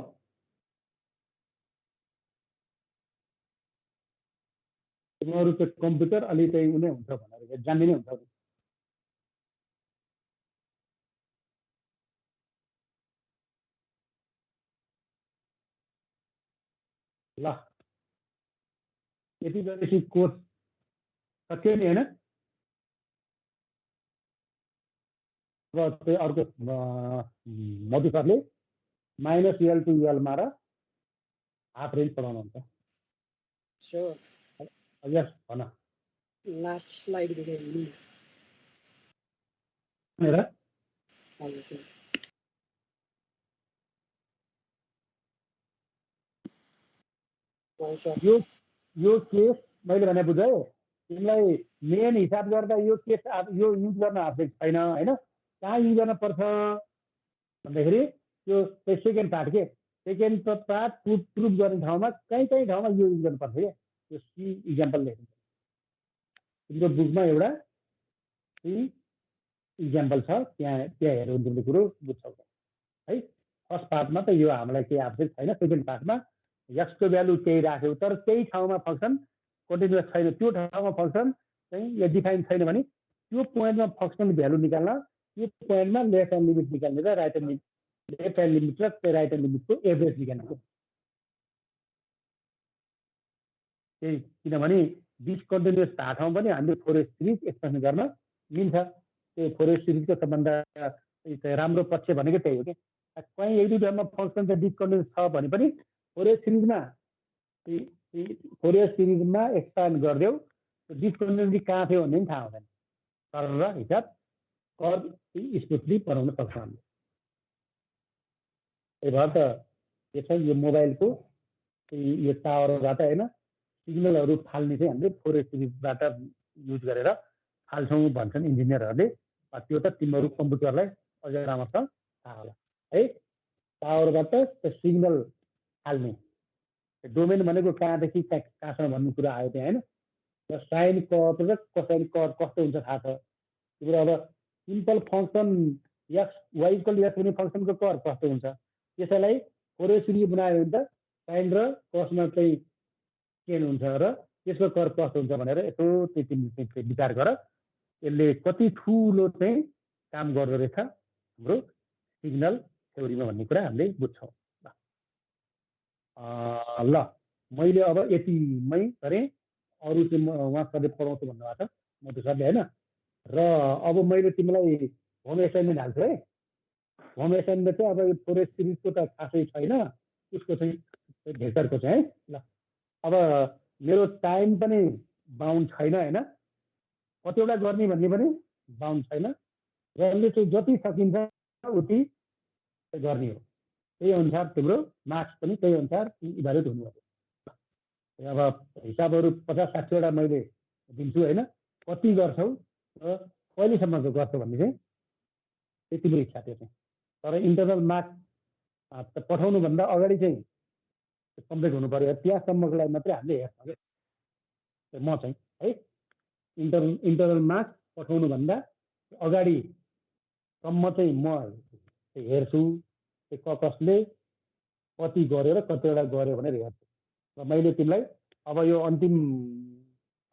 तिमीहरू चाहिँ कम्प्युटर अलि चाहिँ उनी हुन्छ भनेर जान्ने नै हुन्छ ल यति गरेपछि कोर्स सक्यो नि हैन र चाहिँ अर्को मधु सरले -l to l मा र हाफ रेन्ज पढाउनुहुन्छ सर यस भन लास्ट स्लाइड देखाइदिनु हेर हजुर सर यो केस मैले भने बुझ है तिमीलाई मेन हिसाब गर्दा यो केस यो युज गर्न आवश्यक छैन हैन कहाँ युज गर्न पर्छ भन्दाखेरि त्यो सेकेन्ड पार्ट के सेकेन्ड पार्ट प्रुफ गर्ने ठाउँमा कहीँ ठाउँमा यो युज गर्नुपर्छ क्या त्यो सी इक्जाम्पल लेख्नु तिम्रो बुकमा एउटा सी इक्जाम्पल छ त्यहाँ हेरेर तिमीले कुरो बुझ्छौ है फर्स्ट पार्टमा त यो हामीलाई केही आवश्यक छैन सेकेन्ड पार्टमा एक्सको भ्यालु केही राख्यो तर त्यही ठाउँमा फंक्सन कन्टिन्युअस छैन त्यो ठाउँमा फंक्सन चाहिँ यो डिफाइन छैन भने त्यो पोइन्टमा फंक्सन भ्यालु निकाल्न त्यो पोइन्टमा लेफ्ट ह्यान्ड लिमिट निकाल्ने र right hand left hand limit र राइट ह्यान्ड लिमिटको एभरेज निकाल्ने त्यही किनभने डिसकन्टिन्युअस भएको ठाउँ पनि हामीले फोरियर सिरिज एक्सप्रेसन गर्न मिल्छ त्यो फोरियर सिरिजको सबभन्दा राम्रो पक्ष भनेको त्यही हो कि कहीँ एक दुई ठाउँमा फंक्सन चाहिँ डिसकन्टिन्युअस छ भने पनि फोरियर सिरिजमा एक्सपान्ड गरिदेऊ डिसकन्टिन्युटी कहाँ थियो भन्ने पनि थाहा हुँदैन तर हिसाब कर स्मुथली बनाउन सक्छ हामीले त्यही भएर त के छ यो मोबाइलको यो टावरबाट होइन सिग्नलहरू फाल्ने चाहिँ हामीले फोरियर सिरिजबाट युज गरेर फाल्छौँ भन्छन् इन्जिनियरहरूले त्यो त तिमीहरू कम्प्युटरलाई अझ राम्रोसँग थाहा होला है टावरबाट सिग्नल फाल्ने डोमेन भनेको कहाँदेखि कहाँसम्म भन्ने कुरा आयो त्यहाँ होइन र साइन कट र कोसाइन कट कस्तो हुन्छ थाहा छ तिम्रो अब simple function x y equal x हुने फङ्सनको कर कस्तो हुन्छ त्यसैलाई फोरियर सिरिज बनायो भने त साइन र कसमा चाहिँ चेन्ज हुन्छ र त्यसको कर कस्तो हुन्छ भनेर यसो तिमीले विचार गर यसले कति ठुलो चाहिँ काम गर्दो रहेछ हाम्रो सिग्नल थ्योरीमा भन्ने कुरा हामीले बुझ्छौँ ल मैले अब यतिमै गरेँ अरू चाहिँ उहाँ सरले पढाउँछु भन्नुभएको छ मधु सरले होइन र अब मैले तिमीलाई होम एसाइनमेन्ट हाल्छु है होम एसाइनमेन्ट चाहिँ अब यो फोरियर सिरिजको त खासै छैन उसको चाहिँ भेक्टरको चाहिँ है ल अब मेरो टाइम पनि बााउन्ड छैन होइन कतिवटा गर्ने भन्ने पनि बााउन्ड छैन र यसले चाहिँ जति सकिन्छ उति गर्ने हो त्यही अनुसार तिम्रो मार्क्स पनि त्यही अनुसार इभ्यालुएट हुनु पर्यो अब हिसाबहरू 50-60 वटा मैले दिन्छु होइन कति गर्छौ र कहिलेसम्मको गर्छौ भन्ने चाहिँ तिम्रो इच्छा त्यो चाहिँ। तर इन्टरनल मार्क्स पठाउनुभन्दा अगाडि चाहिँ कम्प्लिट हुनु पर्यो। त्यहाँसम्मको लागि मात्रै हामीले हेर्छौँ क्या म चाहिँ है। इन्टरनल मार्क्स पठाउनुभन्दा अगाडि सम्म चाहिँ म हेर्छु कसले कति गर्यो र कतिवटा गर्यो भनेर हेर्छु। र मैले तिमीलाई अब यो अन्तिम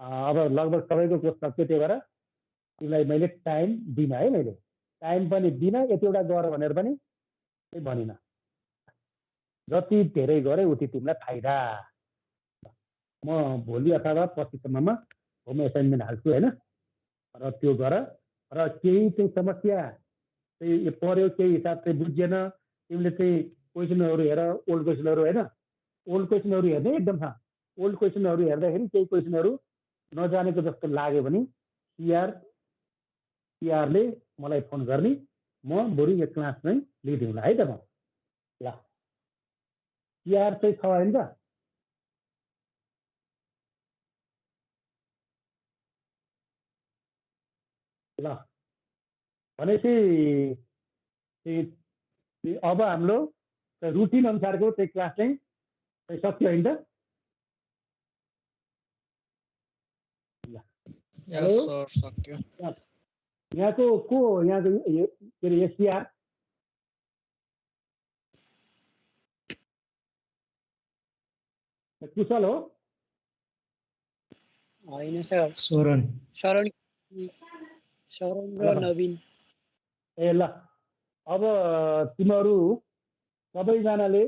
अब लगभग सबैको कोर्स सक्यो, त्यही भएर तिमीलाई मैले टाइम दिनँ है। मैले टाइम पनि दिनँ, यतिवटा गर भनेर पनि भनिनँ। जति धेरै गरे उति तिमीलाई फाइदा। म भोलि अथवा पर्सिसम्ममा होम एसाइनमेन्ट हाल्छु होइन, र त्यो गर। र केही चाहिँ समस्या चाहिँ पर्यो, केही हिसाब चाहिँ बुझेन, तिमीले चाहिँ क्वेसनहरू हेर, ओल्ड क्वेसनहरू होइन। ओल्ड क्वेसनहरू हेर्ने एकदम छ। ओल्ड क्वेसनहरू हेर्दाखेरि केही क्वेसनहरू नजानेको जस्तो लाग्यो भने सिआरले मलाई फोन गर्ने, म बरु यो क्लास चाहिँ लिइदिउँला है त म। ल सिआर चाहिँ छ होइन त? ल भनेपछि अब हाम्रो रुटिन अनुसारको चाहिँ क्लास चाहिँ सक्यो होइन त? यस सर सक्यो। यहाँको को यहाँको के अरे एससिआर कुशल हो? होइन सर, सोरन शरण र नवीन। ए ल अब तिमीहरू सबैजनाले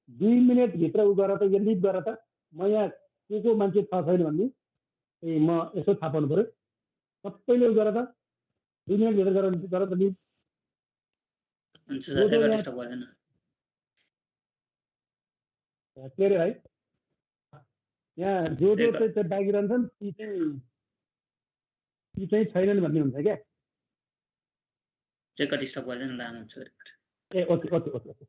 2 मिनटभित्र उ गर त, लिड गर त। म यहाँ को मान्छे छ छैन भन्ने म यसो थाहा पाउनु पऱ्यो। सबैले उ गर त, 2 मिनटभित्र गर त लिड। हुन्छ सर, रेकर्ड स्टप गर्दैन। के अरे भाइ, यहाँ जो चाहिँ बाँकी रहन्छन् ती चाहिँ छैनन् भन्ने हुन्छ क्या। रेकर्ड स्टप गर्दैन, लामो हुन्छ। ए ओके ओके ओके ओके।